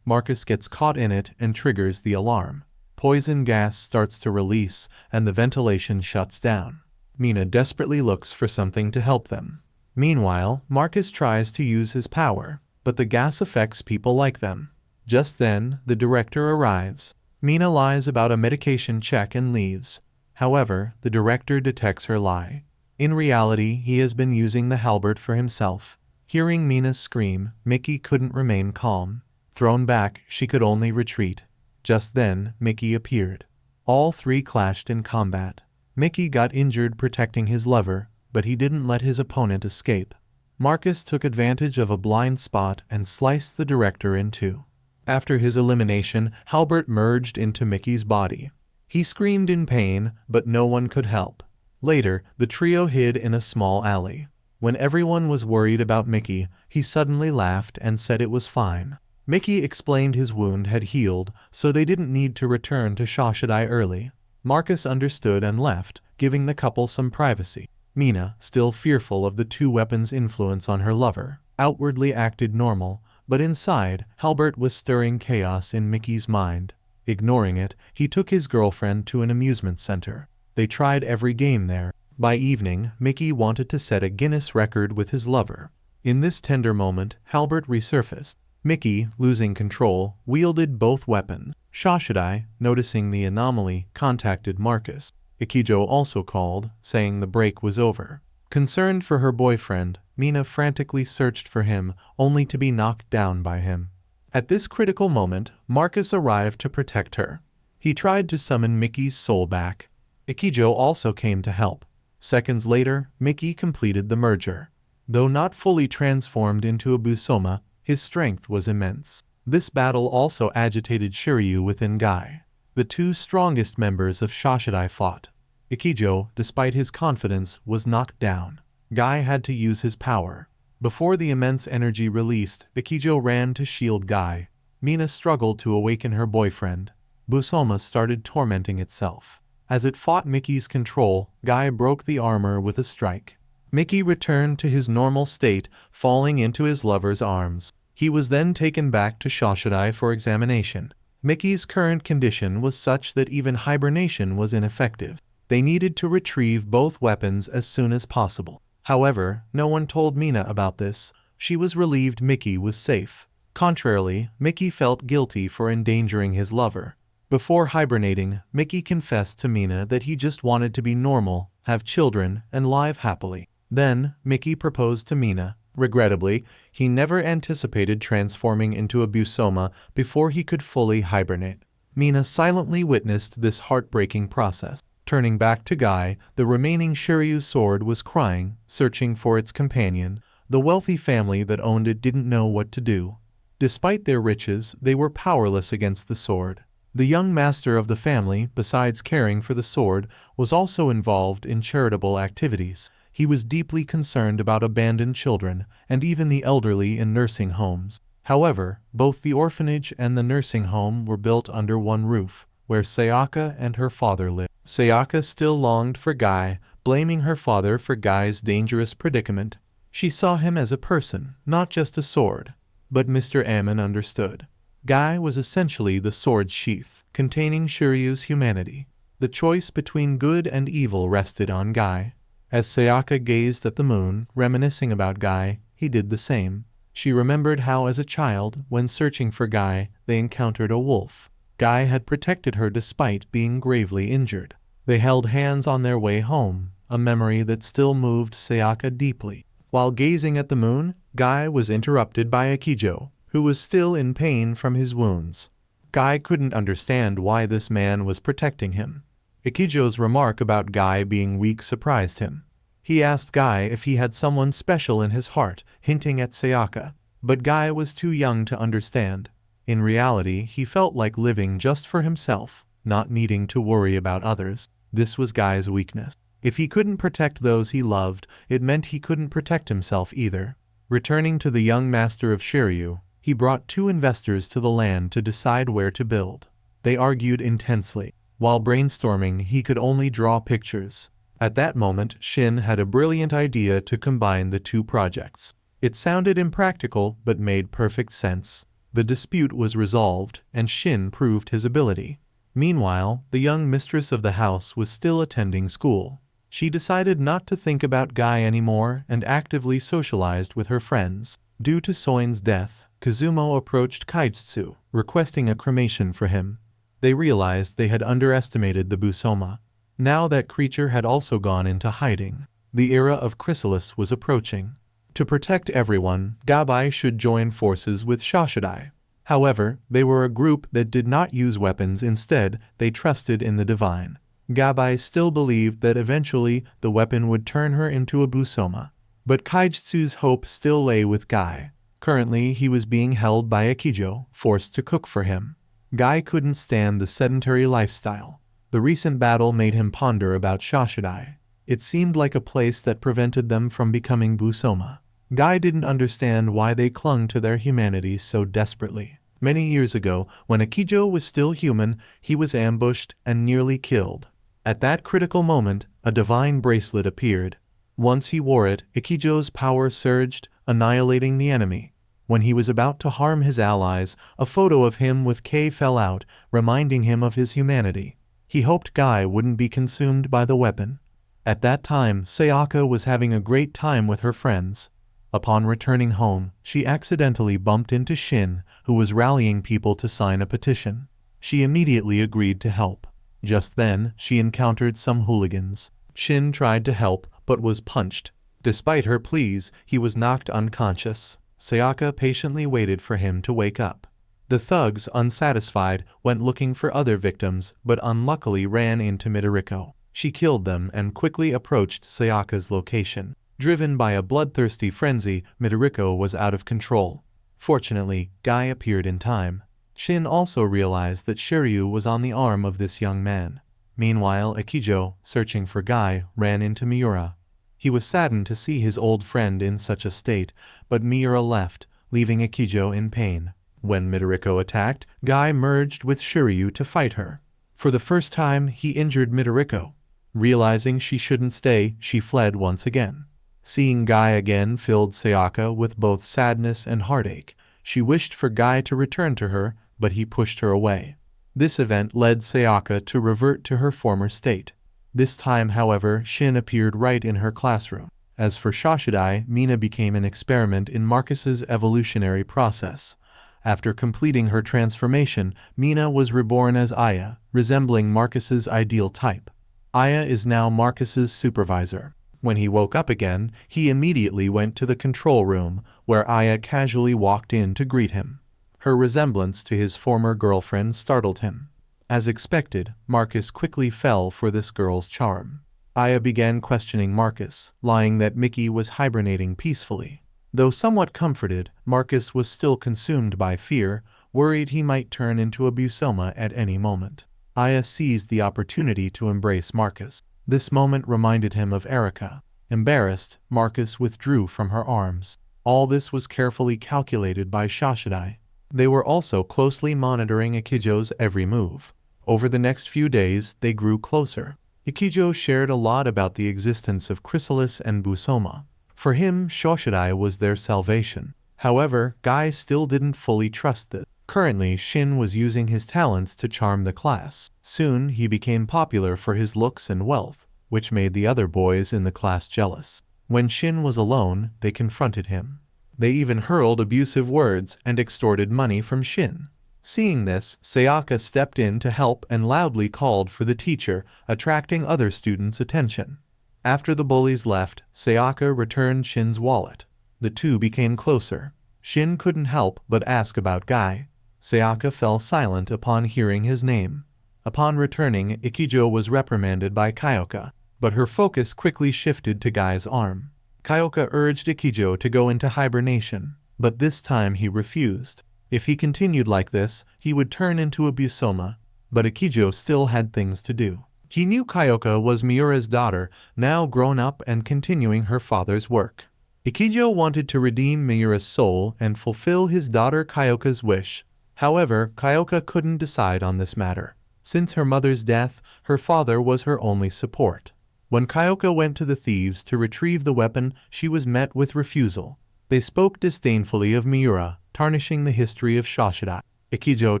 Marcus gets caught in it and triggers the alarm. Poison gas starts to release, and the ventilation shuts down. Mina desperately looks for something to help them. Meanwhile, Marcus tries to use his power, but the gas affects people like them. Just then, the director arrives. Mina lies about a medication check and leaves. However, the director detects her lie. In reality, he has been using the halberd for himself. Hearing Mina's scream, Mickey couldn't remain calm. Thrown back, she could only retreat. Just then, Mickey appeared. All three clashed in combat. Mickey got injured protecting his lover, but he didn't let his opponent escape. Marcus took advantage of a blind spot and sliced the director in two. After his elimination, Halbert merged into Mickey's body. He screamed in pain, but no one could help. Later, the trio hid in a small alley. When everyone was worried about Mickey, he suddenly laughed and said it was fine. Mickey explained his wound had healed, so they didn't need to return to Shoshidai early. Marcus understood and left, giving the couple some privacy. Mina, still fearful of the two weapons' influence on her lover, outwardly acted normal, but inside, Halbert was stirring chaos in Mickey's mind. Ignoring it, he took his girlfriend to an amusement center. They tried every game there. By evening, Mickey wanted to set a Guinness record with his lover. In this tender moment, Halbert resurfaced. Mickey, losing control, wielded both weapons. Shoshidai, noticing the anomaly, contacted Marcus. Ikijo also called, saying the break was over. Concerned for her boyfriend, Mina frantically searched for him, only to be knocked down by him. At this critical moment, Marcus arrived to protect her. He tried to summon Mickey's soul back. Ikijo also came to help. Seconds later, Mickey completed the merger. Though not fully transformed into a Busoma, his strength was immense. This battle also agitated Shiryu within Guy. The two strongest members of Shoshidai fought. Ikijo, despite his confidence, was knocked down. Guy had to use his power. Before the immense energy released, Ikijo ran to shield Guy. Mina struggled to awaken her boyfriend. Busoma started tormenting itself. As it fought Mickey's control, Guy broke the armor with a strike. Mickey returned to his normal state, falling into his lover's arms. He was then taken back to Shoshidai for examination. Mickey's current condition was such that even hibernation was ineffective. They needed to retrieve both weapons as soon as possible. However, no one told Mina about this. She was relieved Mickey was safe. Contrarily, Mickey felt guilty for endangering his lover. Before hibernating, Mickey confessed to Mina that he just wanted to be normal, have children, and live happily. Then, Mickey proposed to Mina. Regrettably, he never anticipated transforming into a Busoma before he could fully hibernate. Mina silently witnessed this heartbreaking process. Turning back to Guy, the remaining Shiryu sword was crying, searching for its companion. The wealthy family that owned it didn't know what to do. Despite their riches, they were powerless against the sword. The young master of the family, besides caring for the sword, was also involved in charitable activities. He was deeply concerned about abandoned children and even the elderly in nursing homes. However, both the orphanage and the nursing home were built under one roof, where Sayaka and her father lived. Sayaka still longed for Guy, blaming her father for Guy's dangerous predicament. She saw him as a person, not just a sword. But Mr. Ammon understood. Guy was essentially the sword's sheath, containing Shiryu's humanity. The choice between good and evil rested on Guy. As Sayaka gazed at the moon, reminiscing about Guy, he did the same. She remembered how as a child, when searching for Guy, they encountered a wolf. Guy had protected her despite being gravely injured. They held hands on their way home, a memory that still moved Sayaka deeply. While gazing at the moon, Guy was interrupted by Akijo, who was still in pain from his wounds. Guy couldn't understand why this man was protecting him. Akijo's remark about Guy being weak surprised him. He asked Guy if he had someone special in his heart, hinting at Sayaka. But Guy was too young to understand. In reality, he felt like living just for himself, not needing to worry about others. This was Guy's weakness. If he couldn't protect those he loved, it meant he couldn't protect himself either. Returning to the young master of Shiryu, he brought 2 investors to the land to decide where to build. They argued intensely. While brainstorming, he could only draw pictures. At that moment, Shin had a brilliant idea to combine the 2 projects. It sounded impractical but made perfect sense. The dispute was resolved, and Shin proved his ability. Meanwhile, the young mistress of the house was still attending school. She decided not to think about Guy anymore and actively socialized with her friends. Due to Soin's death, Kazumo approached Kaitsu, requesting a cremation for him. They realized they had underestimated the Busoma. Now that creature had also gone into hiding. The era of Chrysalis was approaching. To protect everyone, Gabai should join forces with Shashidai. However, they were a group that did not use weapons. Instead, they trusted in the divine. Gabai still believed that eventually the weapon would turn her into a Busoma. But Kaitsu's hope still lay with Guy. Currently, he was being held by Akijo, forced to cook for him. Guy couldn't stand the sedentary lifestyle. The recent battle made him ponder about Shashidai. It seemed like a place that prevented them from becoming Busoma. Guy didn't understand why they clung to their humanity so desperately. Many years ago, when Akijo was still human, he was ambushed and nearly killed. At that critical moment, a divine bracelet appeared. Once he wore it, Akijo's power surged, annihilating the enemy. When he was about to harm his allies, a photo of him with K fell out, reminding him of his humanity. He hoped Guy wouldn't be consumed by the weapon. At that time, Sayaka was having a great time with her friends. Upon returning home, she accidentally bumped into Shin, who was rallying people to sign a petition. She immediately agreed to help. Just then, she encountered some hooligans. Shin tried to help, but was punched. Despite her pleas, he was knocked unconscious. Sayaka patiently waited for him to wake up. The thugs, unsatisfied, went looking for other victims, but unluckily ran into Midoriko. She killed them and quickly approached Sayaka's location. Driven by a bloodthirsty frenzy, Midoriko was out of control. Fortunately, Guy appeared in time. Shin also realized that Shiryu was on the arm of this young man. Meanwhile, Akijo, searching for Guy, ran into Miura. He was saddened to see his old friend in such a state, but Miura left, leaving Akijo in pain. When Midoriko attacked, Guy merged with Shiryu to fight her. For the first time, he injured Midoriko. Realizing she shouldn't stay, she fled once again. Seeing Guy again filled Sayaka with both sadness and heartache. She wished for Guy to return to her, but he pushed her away. This event led Sayaka to revert to her former state. This time, however, Shin appeared right in her classroom. As for Shashidai, Mina became an experiment in Marcus's evolutionary process. After completing her transformation, Mina was reborn as Aya, resembling Marcus's ideal type. Aya is now Marcus's supervisor. When he woke up again, he immediately went to the control room, where Aya casually walked in to greet him. Her resemblance to his former girlfriend startled him. As expected, Marcus quickly fell for this girl's charm. Aya began questioning Marcus, lying that Mickey was hibernating peacefully. Though somewhat comforted, Marcus was still consumed by fear, worried he might turn into a Busoma at any moment. Aya seized the opportunity to embrace Marcus. This moment reminded him of Erica. Embarrassed, Marcus withdrew from her arms. All this was carefully calculated by Shashidai. They were also closely monitoring Ikijo's every move. Over the next few days, they grew closer. Ikijo shared a lot about the existence of Chrysalis and Busoma. For him, Shashidai was their salvation. However, Guy still didn't fully trust this. Currently, Shin was using his talents to charm the class. Soon, he became popular for his looks and wealth, which made the other boys in the class jealous. When Shin was alone, they confronted him. They even hurled abusive words and extorted money from Shin. Seeing this, Sayaka stepped in to help and loudly called for the teacher, attracting other students' attention. After the bullies left, Sayaka returned Shin's wallet. The two became closer. Shin couldn't help but ask about Guy. Sayaka fell silent upon hearing his name. Upon returning, Ikijo was reprimanded by Kyoka, but her focus quickly shifted to Guy's arm. Kyoka urged Ikijo to go into hibernation, but this time he refused. If he continued like this, he would turn into a Busoma, but Ikijo still had things to do. He knew Kyoka was Miura's daughter, now grown up and continuing her father's work. Ikijo wanted to redeem Miura's soul and fulfill his daughter Kyoka's wish. However, Kyoka couldn't decide on this matter. Since her mother's death, her father was her only support. When Kyoka went to the thieves to retrieve the weapon, she was met with refusal. They spoke disdainfully of Miura, tarnishing the history of Shashidai. Ikijo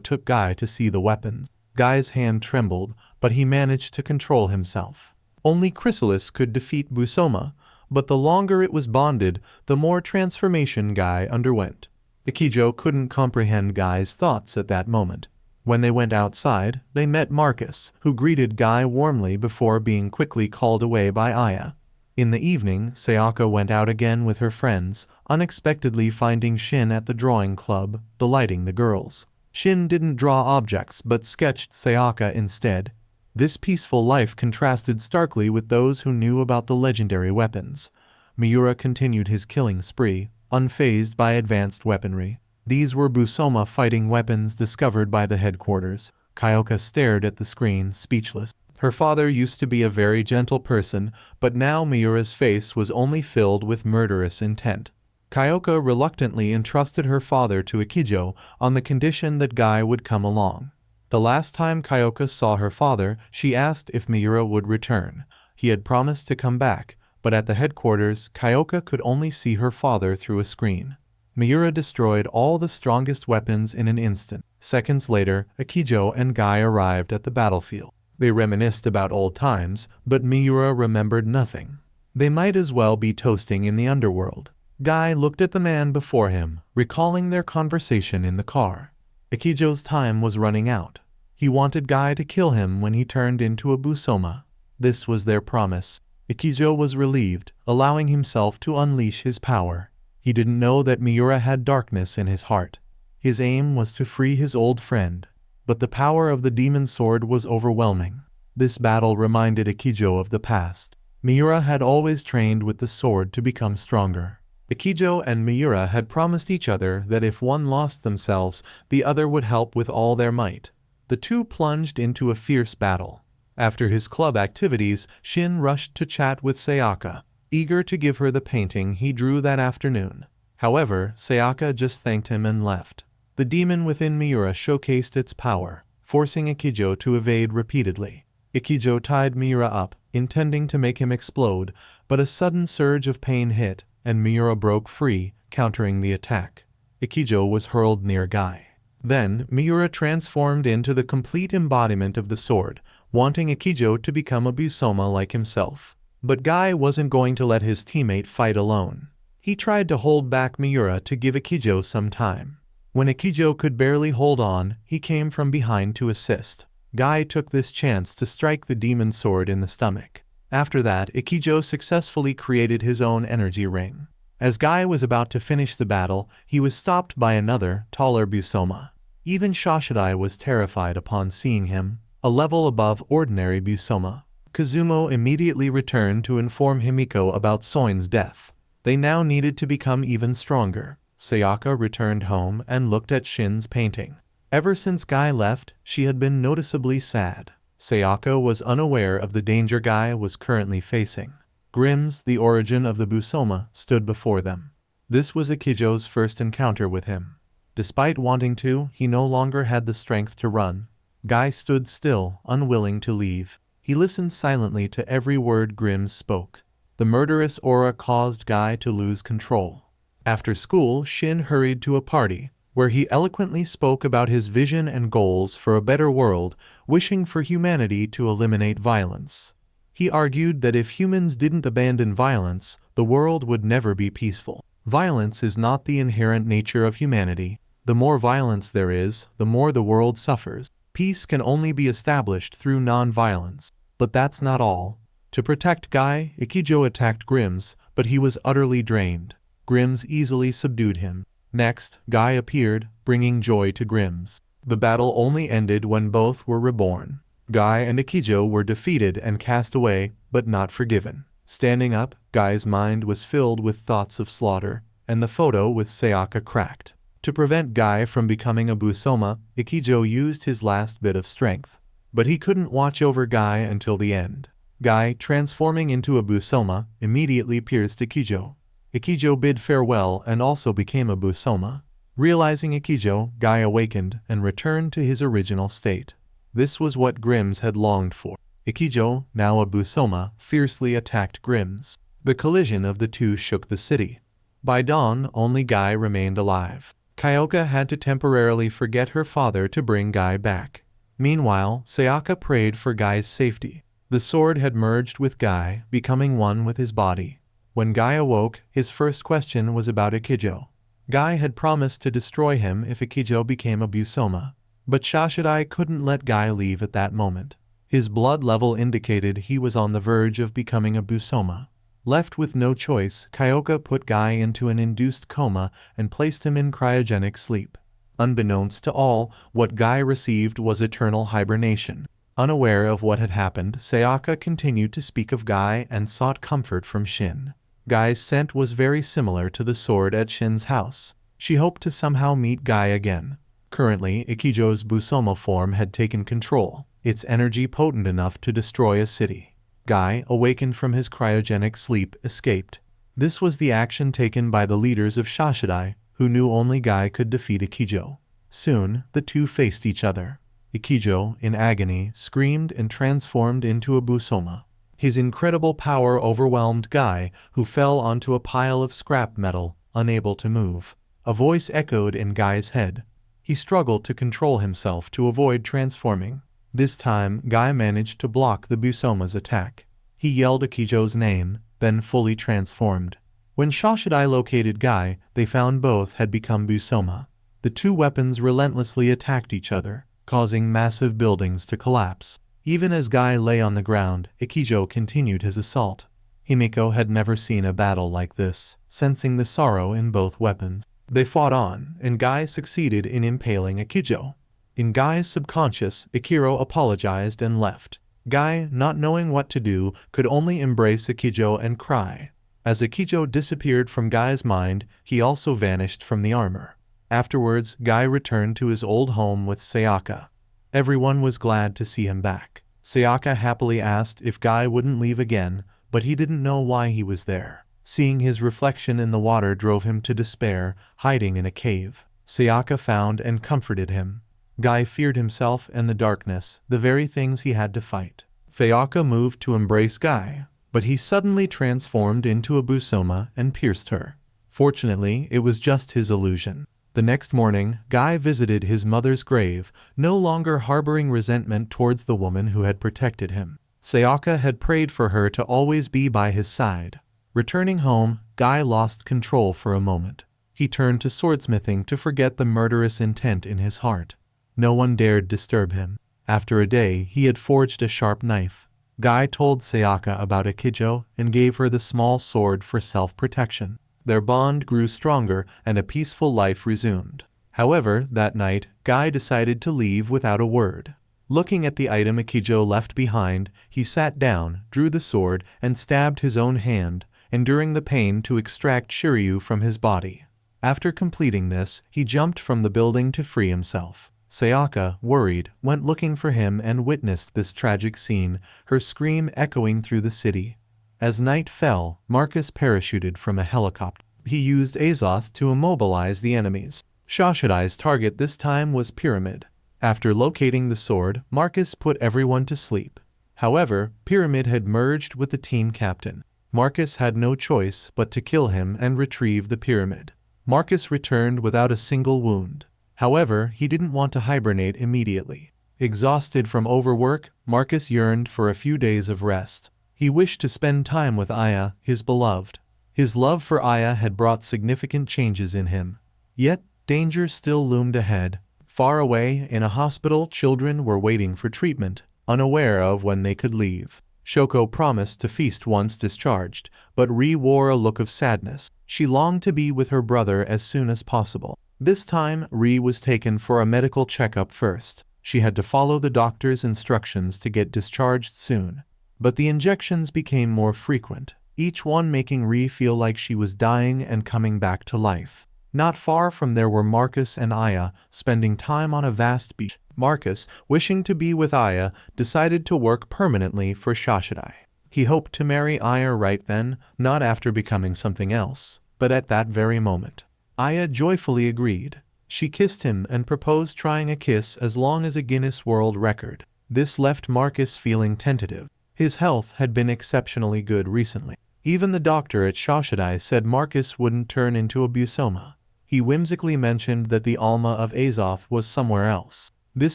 took Guy to see the weapons. Guy's hand trembled, but he managed to control himself. Only Chrysalis could defeat Busoma, but the longer it was bonded, the more transformation Guy underwent. Ikijo couldn't comprehend Guy's thoughts at that moment. When they went outside, they met Marcus, who greeted Guy warmly before being quickly called away by Aya. In the evening, Sayaka went out again with her friends, unexpectedly finding Shin at the drawing club, delighting the girls. Shin didn't draw objects but sketched Sayaka instead. This peaceful life contrasted starkly with those who knew about the legendary weapons. Miura continued his killing spree, unfazed by advanced weaponry. These were Busoma fighting weapons discovered by the headquarters. Kyoka stared at the screen, speechless. Her father used to be a very gentle person, but now Miura's face was only filled with murderous intent. Kyoka reluctantly entrusted her father to Ikijo on the condition that Guy would come along. The last time Kyoka saw her father, she asked if Miura would return. He had promised to come back, but at the headquarters, Kyoka could only see her father through a screen. Miura destroyed all the strongest weapons in an instant. Seconds later, Ikijo and Guy arrived at the battlefield. They reminisced about old times, but Miura remembered nothing. They might as well be toasting in the underworld. Guy looked at the man before him, recalling their conversation in the car. Ikijo's time was running out. He wanted Guy to kill him when he turned into a Busoma. This was their promise. Ikijo was relieved, allowing himself to unleash his power. He didn't know that Miura had darkness in his heart. His aim was to free his old friend, but the power of the demon sword was overwhelming. This battle reminded Ikijo of the past. Miura had always trained with the sword to become stronger. Ikijo and Miura had promised each other that if one lost themselves, the other would help with all their might. The two plunged into a fierce battle. After his club activities, Shin rushed to chat with Sayaka, eager to give her the painting he drew that afternoon. However, Sayaka just thanked him and left. The demon within Miura showcased its power, forcing Ikijo to evade repeatedly. Ikijo tied Miura up, intending to make him explode, but a sudden surge of pain hit, and Miura broke free, countering the attack. Ikijo was hurled near Guy. Then, Miura transformed into the complete embodiment of the sword, wanting Ikijo to become a Busoma like himself. But Guy wasn't going to let his teammate fight alone. He tried to hold back Miura to give Ikijo some time. When Ikijo could barely hold on, he came from behind to assist. Guy took this chance to strike the demon sword in the stomach. After that, Ikijo successfully created his own energy ring. As Guy was about to finish the battle, he was stopped by another, taller Busoma. Even Shashidai was terrified upon seeing him, a level above ordinary Busoma. Kazumo immediately returned to inform Himiko about Soin's death. They now needed to become even stronger. Sayaka returned home and looked at Shin's painting. Ever since Guy left, she had been noticeably sad. Sayaka was unaware of the danger Guy was currently facing. Grimm's, the origin of the Busoma, stood before them. This was Ichijo's first encounter with him. Despite wanting to, he no longer had the strength to run. Guy stood still, unwilling to leave. He listened silently to every word Grimm spoke. The murderous aura caused Guy to lose control. After school, Shin hurried to a party, where he eloquently spoke about his vision and goals for a better world, wishing for humanity to eliminate violence. He argued that if humans didn't abandon violence, the world would never be peaceful. Violence is not the inherent nature of humanity. The more violence there is, the more the world suffers. Peace can only be established through non-violence. But that's not all. To protect Guy, Ichijo attacked Grimm's, but he was utterly drained. Grimm's easily subdued him. Next, Guy appeared, bringing joy to Grimm's. The battle only ended when both were reborn. Guy and Ichijo were defeated and cast away, but not forgiven. Standing up, Guy's mind was filled with thoughts of slaughter, and the photo with Sayaka cracked. To prevent Guy from becoming a Busoma, Ichijo used his last bit of strength. But he couldn't watch over Guy until the end. Guy, transforming into a Busoma, immediately pierced Ichijo. Ichijo bid farewell and also became a Busoma. Realizing Ichijo, Guy awakened and returned to his original state. This was what Grimm's had longed for. Ichijo, now a Busoma, fiercely attacked Grimm's. The collision of the two shook the city. By dawn, only Guy remained alive. Kyoka had to temporarily forget her father to bring Guy back. Meanwhile, Sayaka prayed for Guy's safety. The sword had merged with Guy, becoming one with his body. When Guy awoke, his first question was about Ichijo. Guy had promised to destroy him if Ichijo became a Busoma. But Shashidai couldn't let Guy leave at that moment. His blood level indicated he was on the verge of becoming a Busoma. Left with no choice, Kyoka put Guy into an induced coma and placed him in cryogenic sleep. Unbeknownst to all, what Guy received was eternal hibernation. Unaware of what had happened, Sayaka continued to speak of Guy and sought comfort from Shin. Guy's scent was very similar to the sword at Shin's house. She hoped to somehow meet Guy again. Currently, Ichijo's Busoma form had taken control, its energy potent enough to destroy a city. Guy, awakened from his cryogenic sleep, escaped. This was the action taken by the leaders of Shashidai, who knew only Guy could defeat Ichijo. Soon, the two faced each other. Ichijo, in agony, screamed and transformed into a Busoma. His incredible power overwhelmed Guy, who fell onto a pile of scrap metal, unable to move. A voice echoed in Guy's head. He struggled to control himself to avoid transforming. This time, Guy managed to block the Busoma's attack. He yelled Ichijo's name, then fully transformed. When Shashidai located Guy, they found both had become Busoma. The two weapons relentlessly attacked each other, causing massive buildings to collapse. Even as Guy lay on the ground, Ichijo continued his assault. Himiko had never seen a battle like this, sensing the sorrow in both weapons. They fought on, and Guy succeeded in impaling Ichijo. In Guy's subconscious, Ikiro apologized and left. Guy, not knowing what to do, could only embrace Ichijo and cry. As Ichijo disappeared from Guy's mind, he also vanished from the armor. Afterwards, Guy returned to his old home with Sayaka. Everyone was glad to see him back. Sayaka happily asked if Guy wouldn't leave again, but he didn't know why he was there. Seeing his reflection in the water drove him to despair, hiding in a cave. Sayaka found and comforted him. Guy feared himself and the darkness, the very things he had to fight. Sayaka moved to embrace Guy, but he suddenly transformed into a Busoma and pierced her. Fortunately, it was just his illusion. The next morning, Guy visited his mother's grave, no longer harboring resentment towards the woman who had protected him. Sayaka had prayed for her to always be by his side. Returning home, Guy lost control for a moment. He turned to swordsmithing to forget the murderous intent in his heart. No one dared disturb him. After a day, he had forged a sharp knife. Guy told Sayaka about Ichijo and gave her the small sword for self-protection. Their bond grew stronger and a peaceful life resumed. However, that night, Guy decided to leave without a word. Looking at the item Ichijo left behind, he sat down, drew the sword, and stabbed his own hand, enduring the pain to extract Shiryu from his body. After completing this, he jumped from the building to free himself. Sayaka, worried, went looking for him and witnessed this tragic scene, her scream echoing through the city. As night fell, Marcus parachuted from a helicopter. He used Azoth to immobilize the enemies. Shashidai's target this time was Pyramid. After locating the sword, Marcus put everyone to sleep. However, Pyramid had merged with the team captain. Marcus had no choice but to kill him and retrieve the Pyramid. Marcus returned without a single wound. However, he didn't want to hibernate immediately. Exhausted from overwork, Marcus yearned for a few days of rest. He wished to spend time with Aya, his beloved. His love for Aya had brought significant changes in him. Yet, danger still loomed ahead. Far away, in a hospital, children were waiting for treatment, unaware of when they could leave. Shoko promised to feast once discharged, but Ri wore a look of sadness. She longed to be with her brother as soon as possible. This time, Ri was taken for a medical checkup first. She had to follow the doctor's instructions to get discharged soon. But the injections became more frequent, each one making Ri feel like she was dying and coming back to life. Not far from there were Marcus and Aya, spending time on a vast beach. Marcus, wishing to be with Aya, decided to work permanently for Shashidai. He hoped to marry Aya right then, not after becoming something else, but at that very moment. Aya joyfully agreed. She kissed him and proposed trying a kiss as long as a Guinness World Record. This left Marcus feeling tentative. His health had been exceptionally good recently. Even the doctor at Shashidai said Marcus wouldn't turn into a Busoma. He whimsically mentioned that the Alma of Azoth was somewhere else. This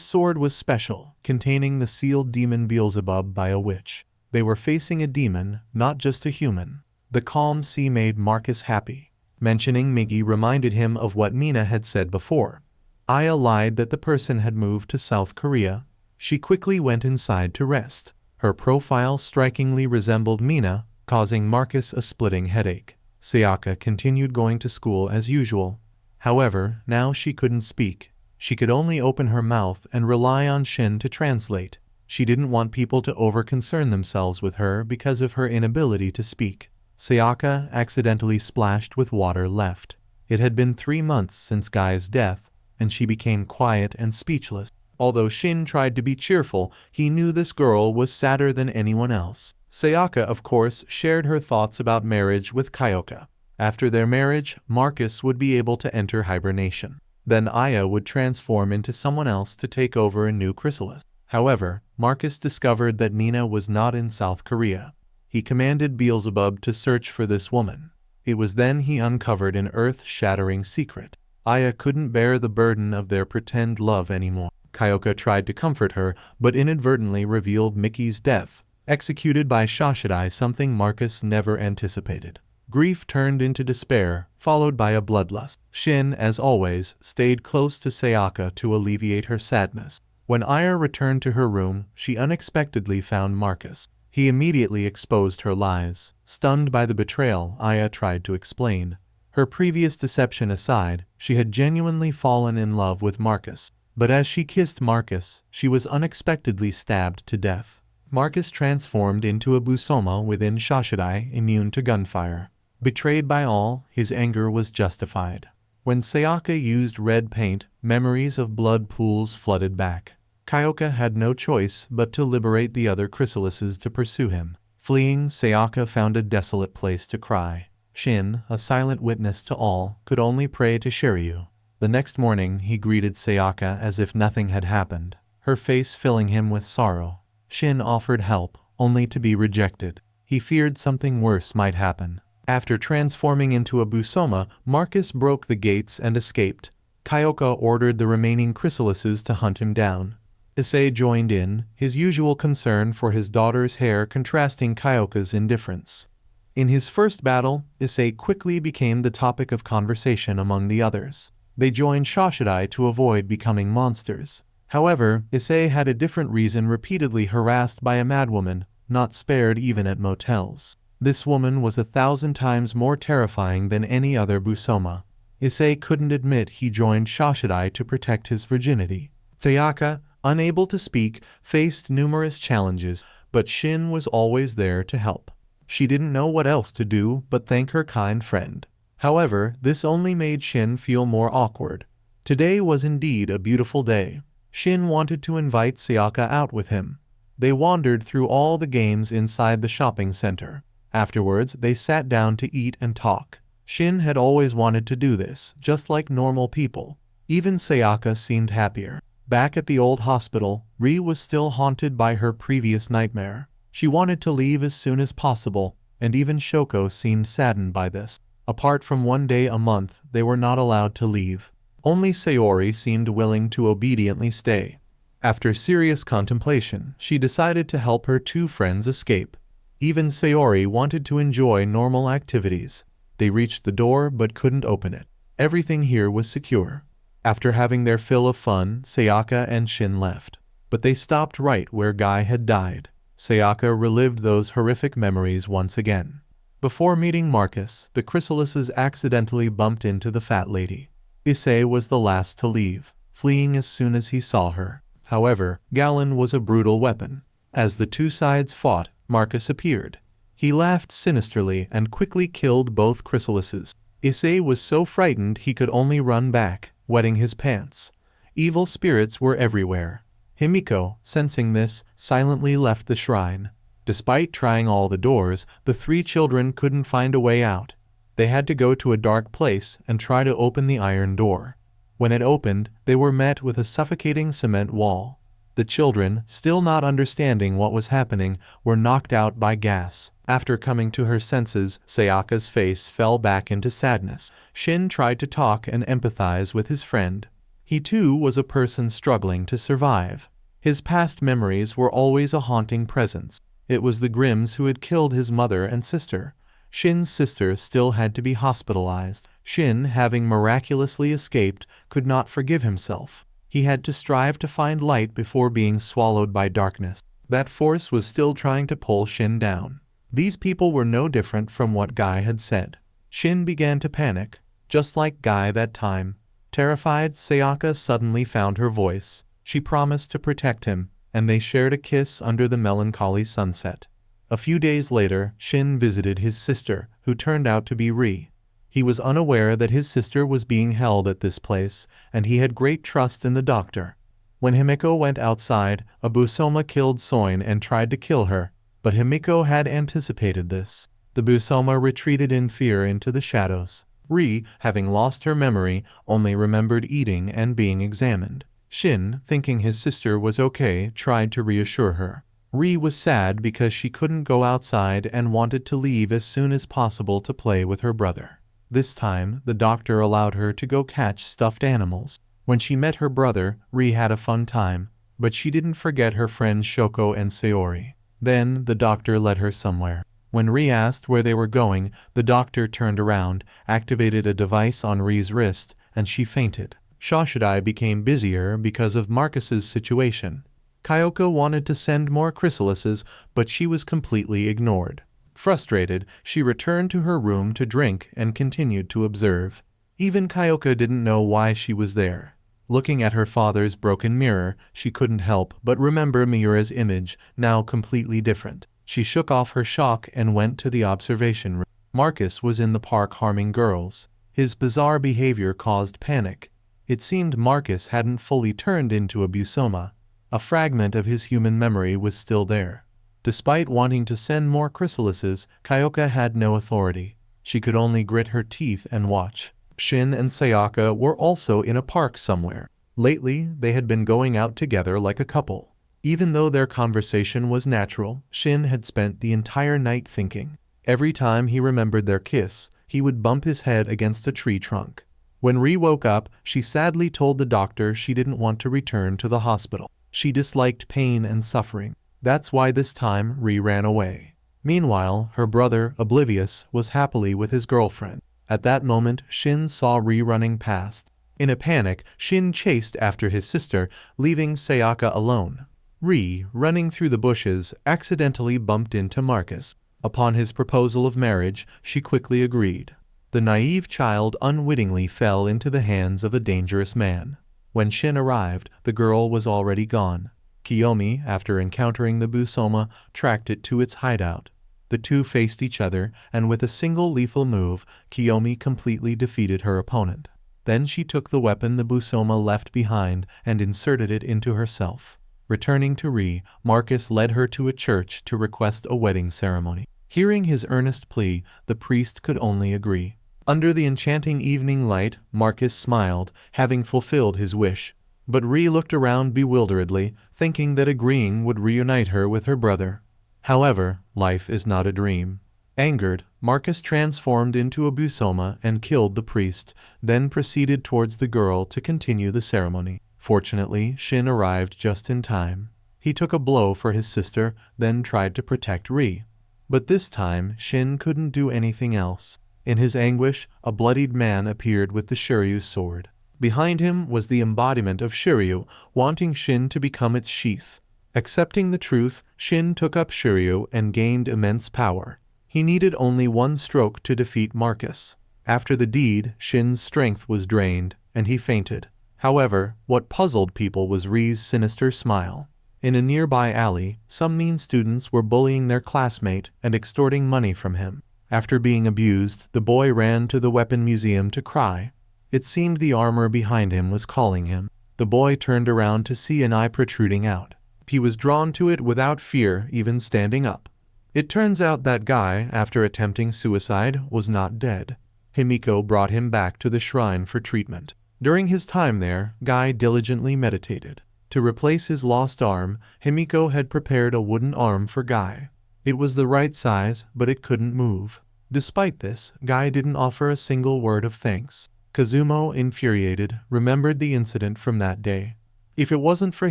sword was special, containing the sealed demon Beelzebub by a witch. They were facing a demon, not just a human. The calm sea made Marcus happy. Mentioning Migi reminded him of what Mina had said before. Aya lied that the person had moved to South Korea. She quickly went inside to rest. Her profile strikingly resembled Mina, causing Marcus a splitting headache. Sayaka continued going to school as usual. However, now she couldn't speak. She could only open her mouth and rely on Shin to translate. She didn't want people to over-concern themselves with her because of her inability to speak. Sayaka accidentally splashed with water left. It had been 3 months since Guy's death, and she became quiet and speechless. Although Shin tried to be cheerful, he knew this girl was sadder than anyone else. Sayaka, of course, shared her thoughts about marriage with Kyoka. After their marriage, Marcus would be able to enter hibernation. Then Aya would transform into someone else to take over a new chrysalis. However, Marcus discovered that Nina was not in South Korea. He commanded Beelzebub to search for this woman. It was then he uncovered an earth-shattering secret. Aya couldn't bear the burden of their pretend love anymore. Kyoka tried to comfort her, but inadvertently revealed Mickey's death, executed by Shashidai, something Marcus never anticipated. Grief turned into despair, followed by a bloodlust. Shin, as always, stayed close to Sayaka to alleviate her sadness. When Aya returned to her room, she unexpectedly found Marcus. He immediately exposed her lies. Stunned by the betrayal, Aya tried to explain. Her previous deception aside, she had genuinely fallen in love with Marcus. But as she kissed Marcus, she was unexpectedly stabbed to death. Marcus transformed into a Busoma within Shashidai, immune to gunfire. Betrayed by all, his anger was justified. When Sayaka used red paint, memories of blood pools flooded back. Kyoka had no choice but to liberate the other chrysalises to pursue him. Fleeing, Sayaka found a desolate place to cry. Shin, a silent witness to all, could only pray to Shiryu. The next morning he greeted Sayaka as if nothing had happened, her face filling him with sorrow. Shin offered help, only to be rejected. He feared something worse might happen. After transforming into a Busoma, Marcus broke the gates and escaped. Kyoka ordered the remaining chrysalises to hunt him down. Issei joined in, his usual concern for his daughter's hair contrasting Kyoka's indifference. In his first battle, Issei quickly became the topic of conversation among the others. They joined Shashidai to avoid becoming monsters. However, Issei had a different reason, repeatedly harassed by a madwoman, not spared even at motels. This woman was 1,000 times more terrifying than any other Busoma. Issei couldn't admit he joined Shashidai to protect his virginity. Sayaka, unable to speak, faced numerous challenges, but Shin was always there to help. She didn't know what else to do but thank her kind friend. However, this only made Shin feel more awkward. Today was indeed a beautiful day. Shin wanted to invite Sayaka out with him. They wandered through all the games inside the shopping center. Afterwards, they sat down to eat and talk. Shin had always wanted to do this, just like normal people. Even Sayaka seemed happier. Back at the old hospital, Ri was still haunted by her previous nightmare. She wanted to leave as soon as possible, and even Shoko seemed saddened by this. Apart from one day a month, they were not allowed to leave. Only Sayori seemed willing to obediently stay. After serious contemplation, she decided to help her two friends escape. Even Sayori wanted to enjoy normal activities. They reached the door but couldn't open it. Everything here was secure. After having their fill of fun, Sayaka and Shin left. But they stopped right where Guy had died. Sayaka relived those horrific memories once again. Before meeting Marcus, the chrysalises accidentally bumped into the fat lady. Issei was the last to leave, fleeing as soon as he saw her. However, Galen was a brutal weapon. As the two sides fought, Marcus appeared. He laughed sinisterly and quickly killed both chrysalises. Issei was so frightened he could only run back, wetting his pants. Evil spirits were everywhere. Himiko, sensing this, silently left the shrine. Despite trying all the doors, the three children couldn't find a way out. They had to go to a dark place and try to open the iron door. When it opened, they were met with a suffocating cement wall. The children, still not understanding what was happening, were knocked out by gas. After coming to her senses, Sayaka's face fell back into sadness. Shin tried to talk and empathize with his friend. He too was a person struggling to survive. His past memories were always a haunting presence. It was the Grimms who had killed his mother and sister. Shin's sister still had to be hospitalized. Shin, having miraculously escaped, could not forgive himself. He had to strive to find light before being swallowed by darkness. That force was still trying to pull Shin down. These people were no different from what Guy had said. Shin began to panic, just like Guy that time. Terrified, Sayaka suddenly found her voice. She promised to protect him, and they shared a kiss under the melancholy sunset. A few days later, Shin visited his sister, who turned out to be Ri. He was unaware that his sister was being held at this place, and he had great trust in the doctor. When Himiko went outside, a Busoma killed Soin and tried to kill her, but Himiko had anticipated this. The Busoma retreated in fear into the shadows. Ri, having lost her memory, only remembered eating and being examined. Shin, thinking his sister was okay, tried to reassure her. Ri was sad because she couldn't go outside and wanted to leave as soon as possible to play with her brother. This time, the doctor allowed her to go catch stuffed animals. When she met her brother, Ri had a fun time, but she didn't forget her friends Shoko and Sayori. Then, the doctor led her somewhere. When Ri asked where they were going, the doctor turned around, activated a device on Ri's wrist, and she fainted. Shoshidai became busier because of Marcus's situation. Kyoko wanted to send more chrysalises, but she was completely ignored. Frustrated, she returned to her room to drink and continued to observe. Even Kyoko didn't know why she was there. Looking at her father's broken mirror, she couldn't help but remember Miura's image, now completely different. She shook off her shock and went to the observation room. Marcus was in the park harming girls. His bizarre behavior caused panic. It seemed Marcus hadn't fully turned into a Busoma. A fragment of his human memory was still there. Despite wanting to send more chrysalises, Kyoko had no authority. She could only grit her teeth and watch. Shin and Sayaka were also in a park somewhere. Lately, they had been going out together like a couple. Even though their conversation was natural, Shin had spent the entire night thinking. Every time he remembered their kiss, he would bump his head against a tree trunk. When Ri woke up, she sadly told the doctor she didn't want to return to the hospital. She disliked pain and suffering. That's why this time Ri ran away. Meanwhile, her brother, oblivious, was happily with his girlfriend. At that moment, Shin saw Ri running past. In a panic, Shin chased after his sister, leaving Sayaka alone. Ri, running through the bushes, accidentally bumped into Marcus. Upon his proposal of marriage, she quickly agreed. The naive child unwittingly fell into the hands of a dangerous man. When Shin arrived, the girl was already gone. Kiyomi, after encountering the Busoma, tracked it to its hideout. The two faced each other, and with a single lethal move, Kiyomi completely defeated her opponent. Then she took the weapon the Busoma left behind and inserted it into herself. Returning to Ri, Marcus led her to a church to request a wedding ceremony. Hearing his earnest plea, the priest could only agree. Under the enchanting evening light, Marcus smiled, having fulfilled his wish. But Ri looked around bewilderedly, thinking that agreeing would reunite her with her brother. However, life is not a dream. Angered, Marcus transformed into a Busoma and killed the priest, then proceeded towards the girl to continue the ceremony. Fortunately, Shin arrived just in time. He took a blow for his sister, then tried to protect Ri. But this time, Shin couldn't do anything else. In his anguish, a bloodied man appeared with the Shiryu sword. Behind him was the embodiment of Shiryu, wanting Shin to become its sheath. Accepting the truth, Shin took up Shiryu and gained immense power. He needed only one stroke to defeat Marcus. After the deed, Shin's strength was drained, and he fainted. However, what puzzled people was Ri's sinister smile. In a nearby alley, some mean students were bullying their classmate and extorting money from him. After being abused, the boy ran to the weapon museum to cry. It seemed the armor behind him was calling him. The boy turned around to see an eye protruding out. He was drawn to it without fear, even standing up. It turns out that Guy, after attempting suicide, was not dead. Himiko brought him back to the shrine for treatment. During his time there, Guy diligently meditated. To replace his lost arm, Himiko had prepared a wooden arm for Guy. It was the right size, but it couldn't move. Despite this, Guy didn't offer a single word of thanks. Kazumo, infuriated, remembered the incident from that day. If it wasn't for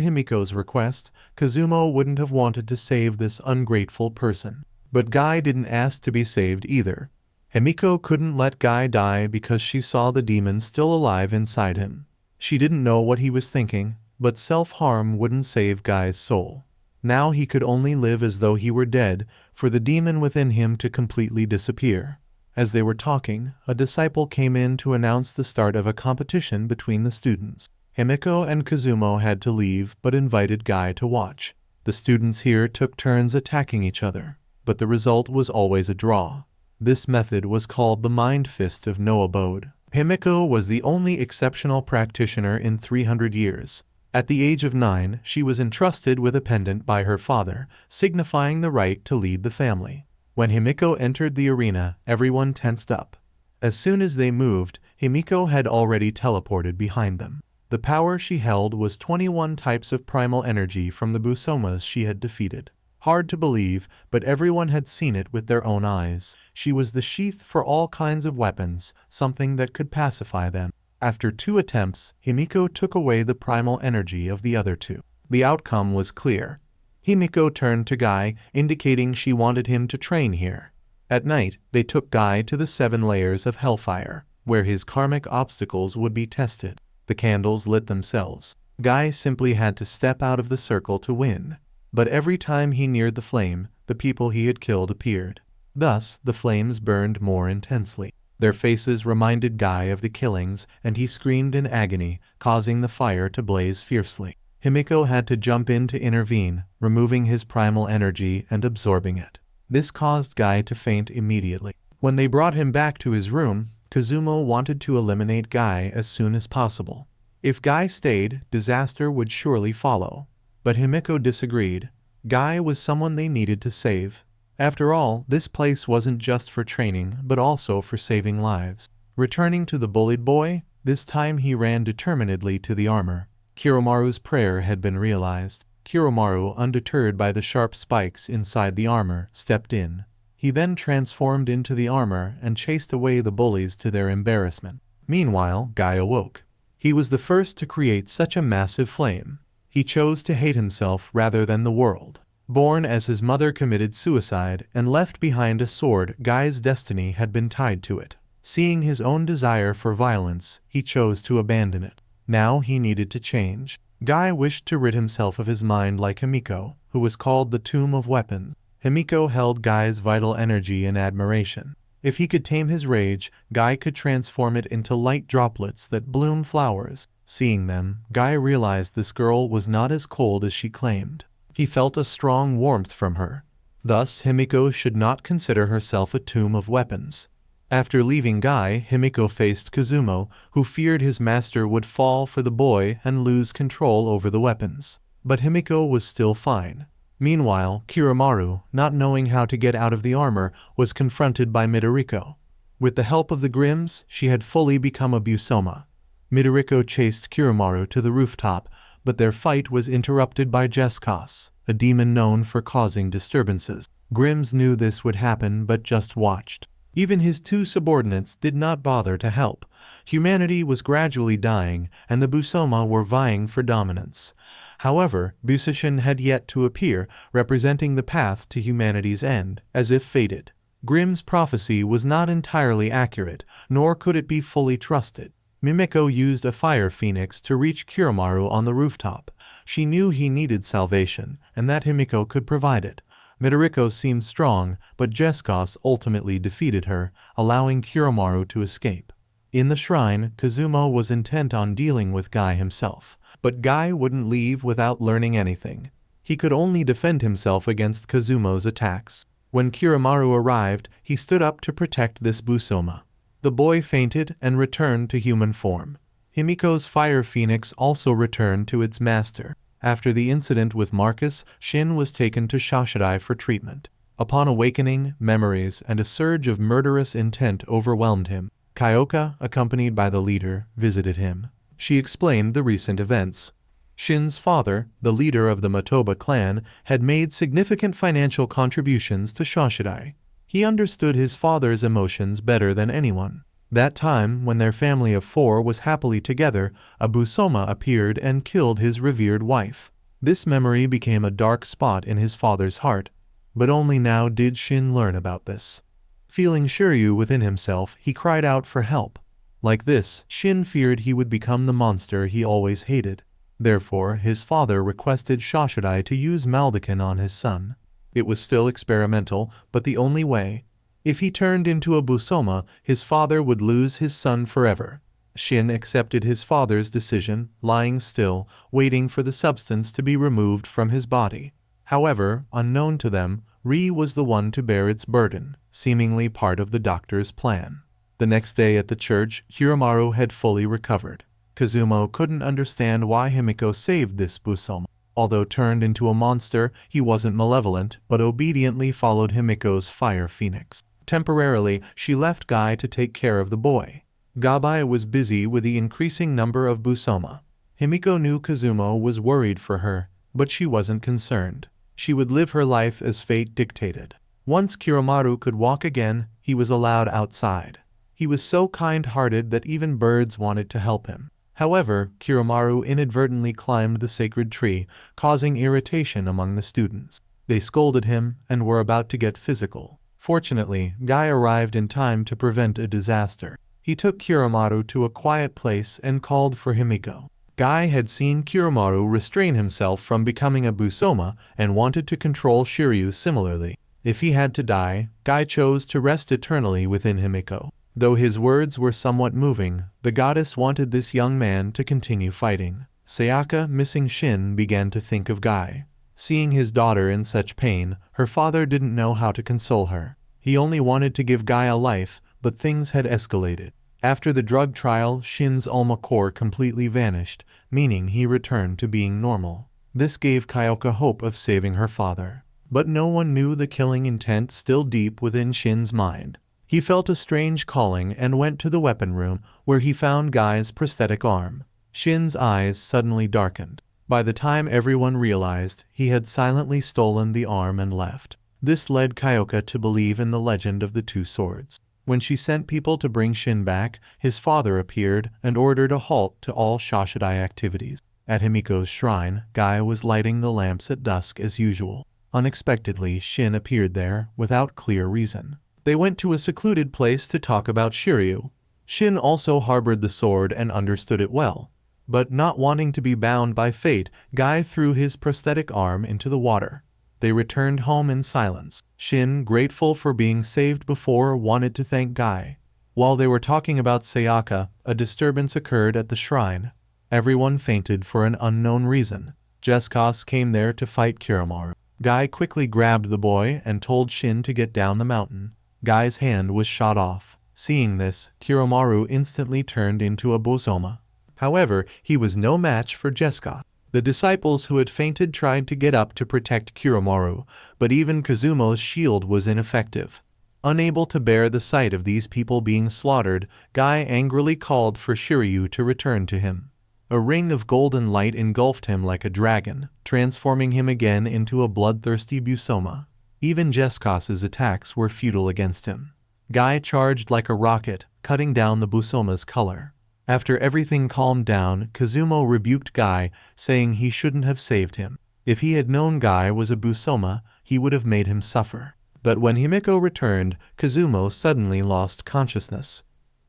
Himiko's request, Kazumo wouldn't have wanted to save this ungrateful person. But Guy didn't ask to be saved either. Himiko couldn't let Guy die because she saw the demon still alive inside him. She didn't know what he was thinking, but self-harm wouldn't save Guy's soul. Now he could only live as though he were dead, for the demon within him to completely disappear. As they were talking, a disciple came in to announce the start of a competition between the students. Himiko and Kazumo had to leave but invited Guy to watch. The students here took turns attacking each other, but the result was always a draw. This method was called the Mind Fist of No Abode. Himiko was the only exceptional practitioner in 300 years. At the age of 9, she was entrusted with a pendant by her father, signifying the right to lead the family. When Himiko entered the arena, everyone tensed up. As soon as they moved, Himiko had already teleported behind them. The power she held was 21 types of primal energy from the Busomas she had defeated. Hard to believe, but everyone had seen it with their own eyes. She was the sheath for all kinds of weapons, something that could pacify them. After 2 attempts, Himiko took away the primal energy of the other 2. The outcome was clear. Himiko turned to Guy, indicating she wanted him to train here. At night, they took Guy to the 7 layers of Hellfire, where his karmic obstacles would be tested. The candles lit themselves. Guy simply had to step out of the circle to win. But every time he neared the flame, the people he had killed appeared. Thus, the flames burned more intensely. Their faces reminded Guy of the killings, and he screamed in agony, causing the fire to blaze fiercely. Himiko had to jump in to intervene, removing his primal energy and absorbing it. This caused Guy to faint immediately. When they brought him back to his room, Kazumo wanted to eliminate Guy as soon as possible. If Guy stayed, disaster would surely follow. But Himiko disagreed. Guy was someone they needed to save. After all, this place wasn't just for training, but also for saving lives. Returning to the bullied boy, this time he ran determinedly to the armor. Kiromaru's prayer had been realized. Kiromaru, undeterred by the sharp spikes inside the armor, stepped in. He then transformed into the armor and chased away the bullies to their embarrassment. Meanwhile, Guy awoke. He was the first to create such a massive flame. He chose to hate himself rather than the world. Born as his mother committed suicide and left behind a sword, Guy's destiny had been tied to it. Seeing his own desire for violence, he chose to abandon it. Now he needed to change. Guy wished to rid himself of his mind like Himiko, who was called the Tomb of Weapons. Himiko held Guy's vital energy in admiration. If he could tame his rage, Guy could transform it into light droplets that bloom flowers. Seeing them, Guy realized this girl was not as cold as she claimed. He felt a strong warmth from her. Thus, Himiko should not consider herself a tomb of weapons. After leaving Guy, Himiko faced Kazumo, who feared his master would fall for the boy and lose control over the weapons. But Himiko was still fine. Meanwhile, Kiramaru, not knowing how to get out of the armor, was confronted by Midoriko. With the help of the Grimms, she had fully become a Busoma. Midoriko chased Kiramaru to the rooftop, but their fight was interrupted by Jeskos, a demon known for causing disturbances. Grimms knew this would happen but just watched. Even his two subordinates did not bother to help. Humanity was gradually dying, and the Busoma were vying for dominance. However, Busishin had yet to appear, representing the path to humanity's end, as if fated. Grimm's prophecy was not entirely accurate, nor could it be fully trusted. Mimiko used a fire phoenix to reach Kiramaru on the rooftop. She knew he needed salvation, and that Himiko could provide it. Midoriko seemed strong, but Jeskos ultimately defeated her, allowing Kiramaru to escape. In the shrine, Kazumo was intent on dealing with Guy himself. But Guy wouldn't leave without learning anything. He could only defend himself against Kazumo's attacks. When Kiramaru arrived, he stood up to protect this Busoma. The boy fainted and returned to human form. Himiko's fire phoenix also returned to its master. After the incident with Marcus, Shin was taken to Shashidai for treatment. Upon awakening, memories and a surge of murderous intent overwhelmed him. Kyoka, accompanied by the leader, visited him. She explained the recent events. Shin's father, the leader of the Motoba clan, had made significant financial contributions to Shashidai. He understood his father's emotions better than anyone. That time, when their family of 4 was happily together, a Busoma appeared and killed his revered wife. This memory became a dark spot in his father's heart. But only now did Shin learn about this. Feeling Shiryu within himself, he cried out for help. Like this, Shin feared he would become the monster he always hated. Therefore, his father requested Shashidai to use Maldikin on his son. It was still experimental, but the only way. If he turned into a Busoma, his father would lose his son forever. Shin accepted his father's decision, lying still, waiting for the substance to be removed from his body. However, unknown to them, Ri was the one to bear its burden, seemingly part of the doctor's plan. The next day at the church, Kiramaru had fully recovered. Kazumo couldn't understand why Himiko saved this Busoma. Although turned into a monster, he wasn't malevolent, but obediently followed Himiko's fire phoenix. Temporarily, she left Guy to take care of the boy. Gabai was busy with the increasing number of Busoma. Himiko knew Kazumo was worried for her, but she wasn't concerned. She would live her life as fate dictated. Once Kiramaru could walk again, he was allowed outside. He was so kind-hearted that even birds wanted to help him. However, Kiramaru inadvertently climbed the sacred tree, causing irritation among the students. They scolded him and were about to get physical. Fortunately, Guy arrived in time to prevent a disaster. He took Kiramaru to a quiet place and called for Himiko. Guy had seen Kiramaru restrain himself from becoming a Busoma and wanted to control Shiryu similarly. If he had to die, Guy chose to rest eternally within Himiko. Though his words were somewhat moving, the goddess wanted this young man to continue fighting. Sayaka, missing Shin, began to think of Guy. Seeing his daughter in such pain, her father didn't know how to console her. He only wanted to give Guy a life, but things had escalated. After the drug trial, Shin's Alma core completely vanished, meaning he returned to being normal. This gave Kyoka hope of saving her father. But no one knew the killing intent still deep within Shin's mind. He felt a strange calling and went to the weapon room, where he found Guy's prosthetic arm. Shin's eyes suddenly darkened. By the time everyone realized, he had silently stolen the arm and left. This led Kyoka to believe in the legend of the two swords. When she sent people to bring Shin back, his father appeared and ordered a halt to all Shashidai activities. At Himiko's shrine, Guy was lighting the lamps at dusk as usual. Unexpectedly, Shin appeared there, without clear reason. They went to a secluded place to talk about Shiryu. Shin also harbored the sword and understood it well. But not wanting to be bound by fate, Guy threw his prosthetic arm into the water. They returned home in silence. Shin, grateful for being saved before, wanted to thank Guy. While they were talking about Sayaka, a disturbance occurred at the shrine. Everyone fainted for an unknown reason. Jeskos came there to fight Kiramaru. Guy quickly grabbed the boy and told Shin to get down the mountain. Guy's hand was shot off. Seeing this, Kiromaru instantly turned into a Bosoma. However, he was no match for Jeska. The disciples who had fainted tried to get up to protect Kiromaru, but even Kazumo's shield was ineffective. Unable to bear the sight of these people being slaughtered, Guy angrily called for Shiryu to return to him. A ring of golden light engulfed him like a dragon, transforming him again into a bloodthirsty Busoma. Even Jeskas's attacks were futile against him. Guy charged like a rocket, cutting down the Busoma's color. After everything calmed down, Kazumo rebuked Guy, saying he shouldn't have saved him. If he had known Guy was a Busoma, he would have made him suffer. But when Himiko returned, Kazumo suddenly lost consciousness.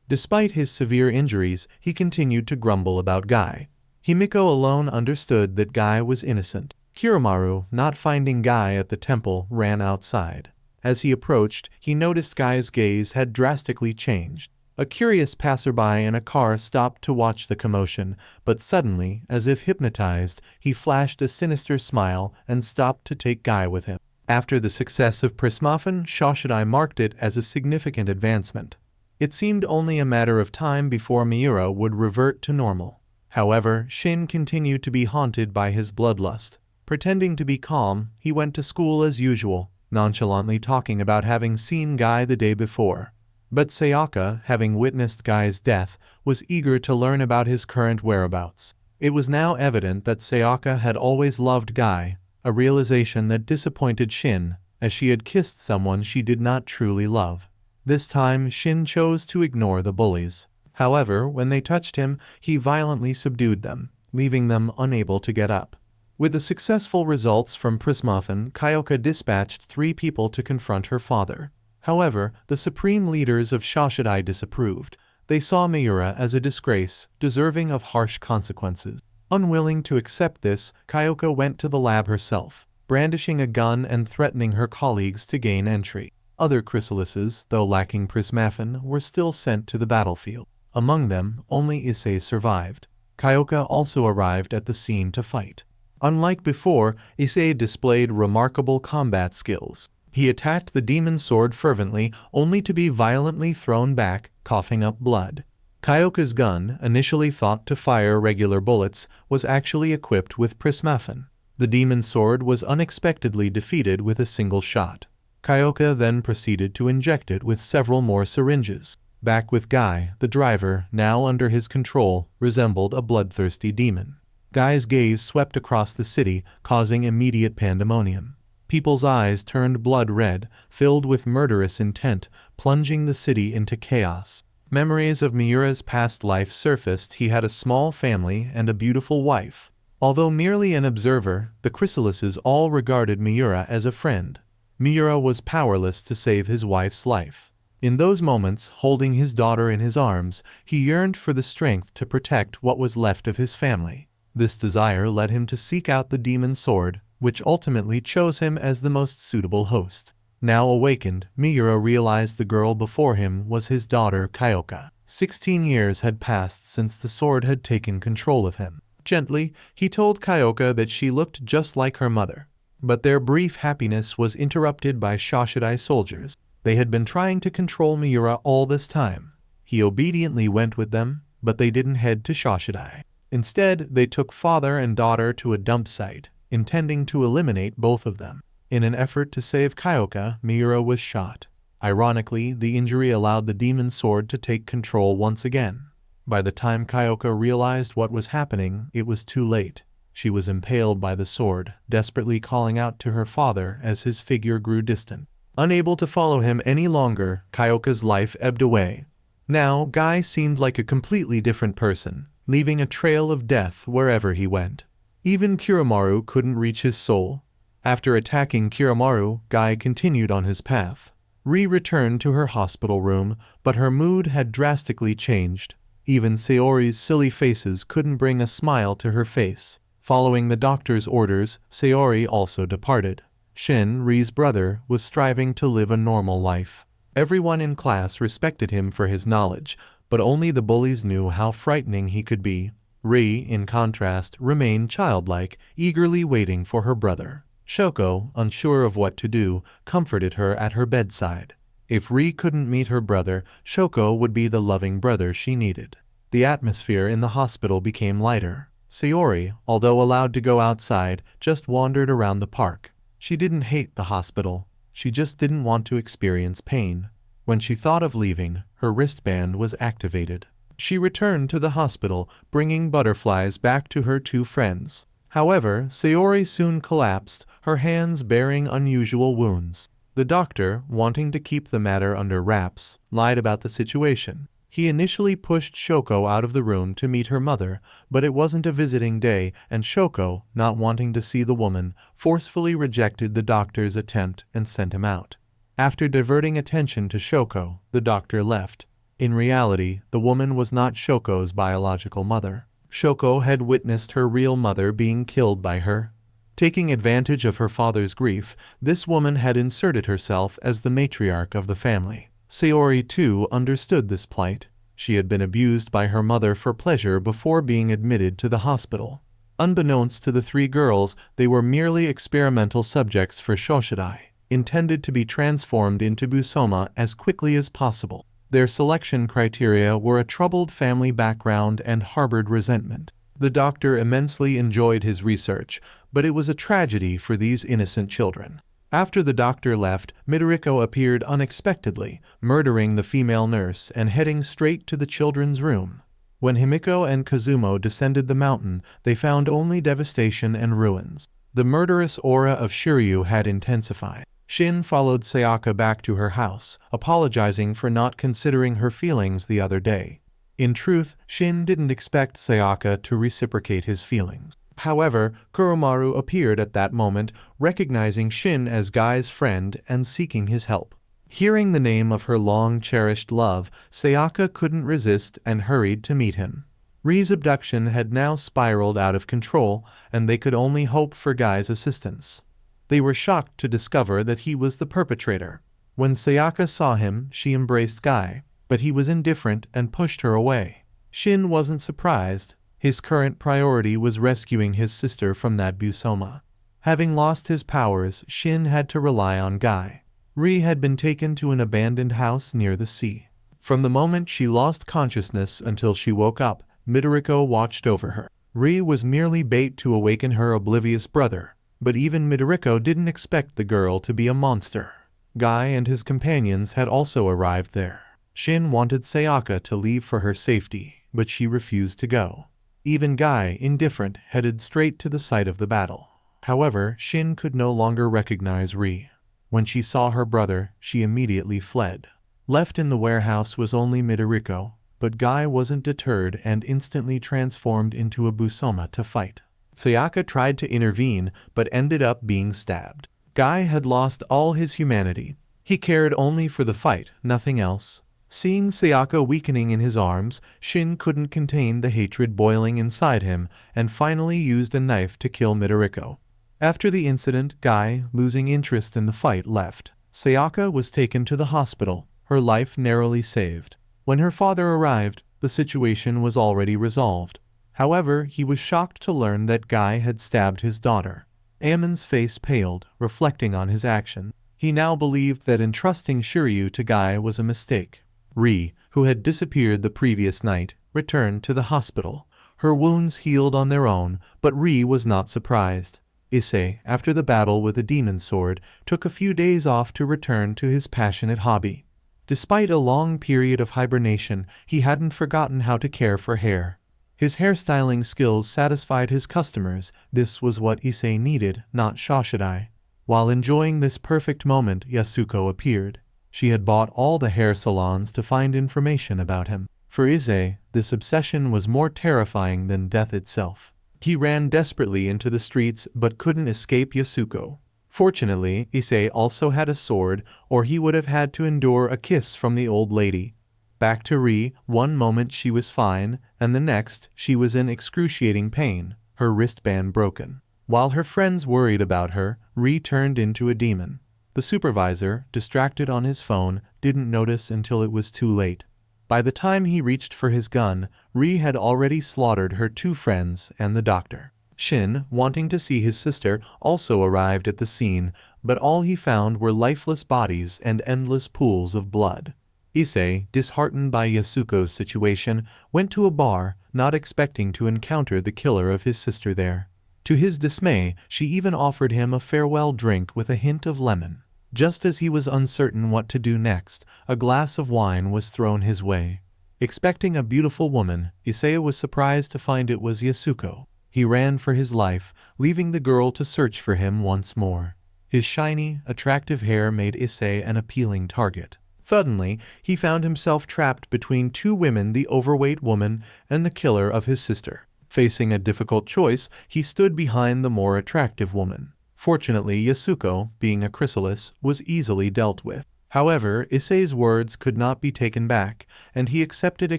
Despite his severe injuries, he continued to grumble about Guy. Himiko alone understood that Guy was innocent. Kiromaru, not finding Guy at the temple, ran outside. As he approached, he noticed Guy's gaze had drastically changed. A curious passerby in a car stopped to watch the commotion, but suddenly, as if hypnotized, he flashed a sinister smile and stopped to take Guy with him. After the success of Prismafen, Shoshidai marked it as a significant advancement. It seemed only a matter of time before Miura would revert to normal. However, Shin continued to be haunted by his bloodlust. Pretending to be calm, he went to school as usual, nonchalantly talking about having seen Guy the day before. But Sayaka, having witnessed Guy's death, was eager to learn about his current whereabouts. It was now evident that Sayaka had always loved Guy, a realization that disappointed Shin, as she had kissed someone she did not truly love. This time, Shin chose to ignore the bullies. However, when they touched him, he violently subdued them, leaving them unable to get up. With the successful results from Prismafen, Kyoka dispatched 3 people to confront her father. However, the supreme leaders of Shoshidai disapproved. They saw Miura as a disgrace, deserving of harsh consequences. Unwilling to accept this, Kyoka went to the lab herself, brandishing a gun and threatening her colleagues to gain entry. Other chrysalises, though lacking Prismafen, were still sent to the battlefield. Among them, only Issei survived. Kyoka also arrived at the scene to fight. Unlike before, Issei displayed remarkable combat skills. He attacked the demon sword fervently, only to be violently thrown back, coughing up blood. Kyoka's gun, initially thought to fire regular bullets, was actually equipped with Prismafen. The demon sword was unexpectedly defeated with a single shot. Kyoka then proceeded to inject it with several more syringes. Back with Guy, the driver, now under his control, resembled a bloodthirsty demon. Guy's gaze swept across the city, causing immediate pandemonium. People's eyes turned blood red, filled with murderous intent, plunging the city into chaos. Memories of Miura's past life surfaced. He had a small family and a beautiful wife. Although merely an observer, the chrysalises all regarded Miura as a friend. Miura was powerless to save his wife's life. In those moments, holding his daughter in his arms, he yearned for the strength to protect what was left of his family. This desire led him to seek out the demon sword, which ultimately chose him as the most suitable host. Now awakened, Miura realized the girl before him was his daughter Kyoka. 16 years had passed since the sword had taken control of him. Gently, he told Kyoka that she looked just like her mother. But their brief happiness was interrupted by Shoshidai soldiers. They had been trying to control Miura all this time. He obediently went with them, but they didn't head to Shoshidai. Instead, they took father and daughter to a dump site, intending to eliminate both of them. In an effort to save Kyoka, Miura was shot. Ironically, the injury allowed the demon sword to take control once again. By the time Kyoka realized what was happening, it was too late. She was impaled by the sword, desperately calling out to her father as his figure grew distant. Unable to follow him any longer, Kyoka's life ebbed away. Now, Guy seemed like a completely different person, leaving a trail of death wherever he went. Even Kiromaru couldn't reach his soul. After attacking Kiromaru, Guy continued on his path. Ri returned to her hospital room, but her mood had drastically changed. Even Sayori's silly faces couldn't bring a smile to her face. Following the doctor's orders, Sayori also departed. Shin, Ri's brother, was striving to live a normal life. Everyone in class respected him for his knowledge, but only the bullies knew how frightening he could be. Ri, in contrast, remained childlike, eagerly waiting for her brother. Shoko, unsure of what to do, comforted her at her bedside. If Ri couldn't meet her brother, Shoko would be the loving brother she needed. The atmosphere in the hospital became lighter. Sayori, although allowed to go outside, just wandered around the park. She didn't hate the hospital. She just didn't want to experience pain. When she thought of leaving, her wristband was activated. She returned to the hospital, bringing butterflies back to her two friends. However, Sayori soon collapsed, her hands bearing unusual wounds. The doctor, wanting to keep the matter under wraps, lied about the situation. He initially pushed Shoko out of the room to meet her mother, but it wasn't a visiting day, and Shoko, not wanting to see the woman, forcefully rejected the doctor's attempt and sent him out. After diverting attention to Shoko, the doctor left. In reality, the woman was not Shoko's biological mother. Shoko had witnessed her real mother being killed by her. Taking advantage of her father's grief, this woman had inserted herself as the matriarch of the family. Sayori too understood this plight. She had been abused by her mother for pleasure before being admitted to the hospital. Unbeknownst to the three girls, they were merely experimental subjects for Shoshidai, intended to be transformed into Busoma as quickly as possible. Their selection criteria were a troubled family background and harbored resentment. The doctor immensely enjoyed his research, but it was a tragedy for these innocent children. After the doctor left, Midoriko appeared unexpectedly, murdering the female nurse and heading straight to the children's room. When Himiko and Kazumo descended the mountain, they found only devastation and ruins. The murderous aura of Shiryu had intensified. Shin followed Sayaka back to her house, apologizing for not considering her feelings the other day. In truth, Shin didn't expect Sayaka to reciprocate his feelings. However, Kuromaru appeared at that moment, recognizing Shin as Guy's friend and seeking his help. Hearing the name of her long-cherished love, Sayaka couldn't resist and hurried to meet him. Ri's abduction had now spiraled out of control, and they could only hope for Guy's assistance. They were shocked to discover that he was the perpetrator. When Sayaka saw him, she embraced Guy, but he was indifferent and pushed her away. Shin wasn't surprised. His current priority was rescuing his sister from that Busoma. Having lost his powers, Shin had to rely on Guy. Ri had been taken to an abandoned house near the sea. From the moment she lost consciousness until she woke up, Midoriko watched over her. Ri was merely bait to awaken her oblivious brother, but even Midoriko didn't expect the girl to be a monster. Guy and his companions had also arrived there. Shin wanted Sayaka to leave for her safety, but she refused to go. Even Guy, indifferent, headed straight to the site of the battle. However, Shin could no longer recognize Ri. When she saw her brother, she immediately fled. Left in the warehouse was only Midoriko, but Guy wasn't deterred and instantly transformed into a Busoma to fight. Sayaka tried to intervene, but ended up being stabbed. Guy had lost all his humanity. He cared only for the fight, nothing else. Seeing Sayaka weakening in his arms, Shin couldn't contain the hatred boiling inside him and finally used a knife to kill Midoriko. After the incident, Guy, losing interest in the fight, left. Sayaka was taken to the hospital, her life narrowly saved. When her father arrived, the situation was already resolved. However, he was shocked to learn that Guy had stabbed his daughter. Amon's face paled, reflecting on his action. He now believed that entrusting Shiryu to Guy was a mistake. Ri, who had disappeared the previous night, returned to the hospital. Her wounds healed on their own, but Ri was not surprised. Issei, after the battle with the demon sword, took a few days off to return to his passionate hobby. Despite a long period of hibernation, he hadn't forgotten how to care for hair. His hairstyling skills satisfied his customers. This was what Issei needed, not Shoshidai. While enjoying this perfect moment, Yasuko appeared. She had bought all the hair salons to find information about him. For Issei, this obsession was more terrifying than death itself. He ran desperately into the streets but couldn't escape Yasuko. Fortunately, Issei also had a sword, or he would have had to endure a kiss from the old lady. Back to Ri, one moment she was fine, and the next, she was in excruciating pain, her wristband broken. While her friends worried about her, Ri turned into a demon. The supervisor, distracted on his phone, didn't notice until it was too late. By the time he reached for his gun, Ri had already slaughtered her two friends and the doctor. Shin, wanting to see his sister, also arrived at the scene, but all he found were lifeless bodies and endless pools of blood. Issei, disheartened by Yasuko's situation, went to a bar, not expecting to encounter the killer of his sister there. To his dismay, she even offered him a farewell drink with a hint of lemon. Just as he was uncertain what to do next, a glass of wine was thrown his way. Expecting a beautiful woman, Issei was surprised to find it was Yasuko. He ran for his life, leaving the girl to search for him once more. His shiny, attractive hair made Issei an appealing target. Suddenly, he found himself trapped between two women, the overweight woman and the killer of his sister. Facing a difficult choice, he stood behind the more attractive woman. Fortunately, Yasuko, being a chrysalis, was easily dealt with. However, Issei's words could not be taken back, and he accepted a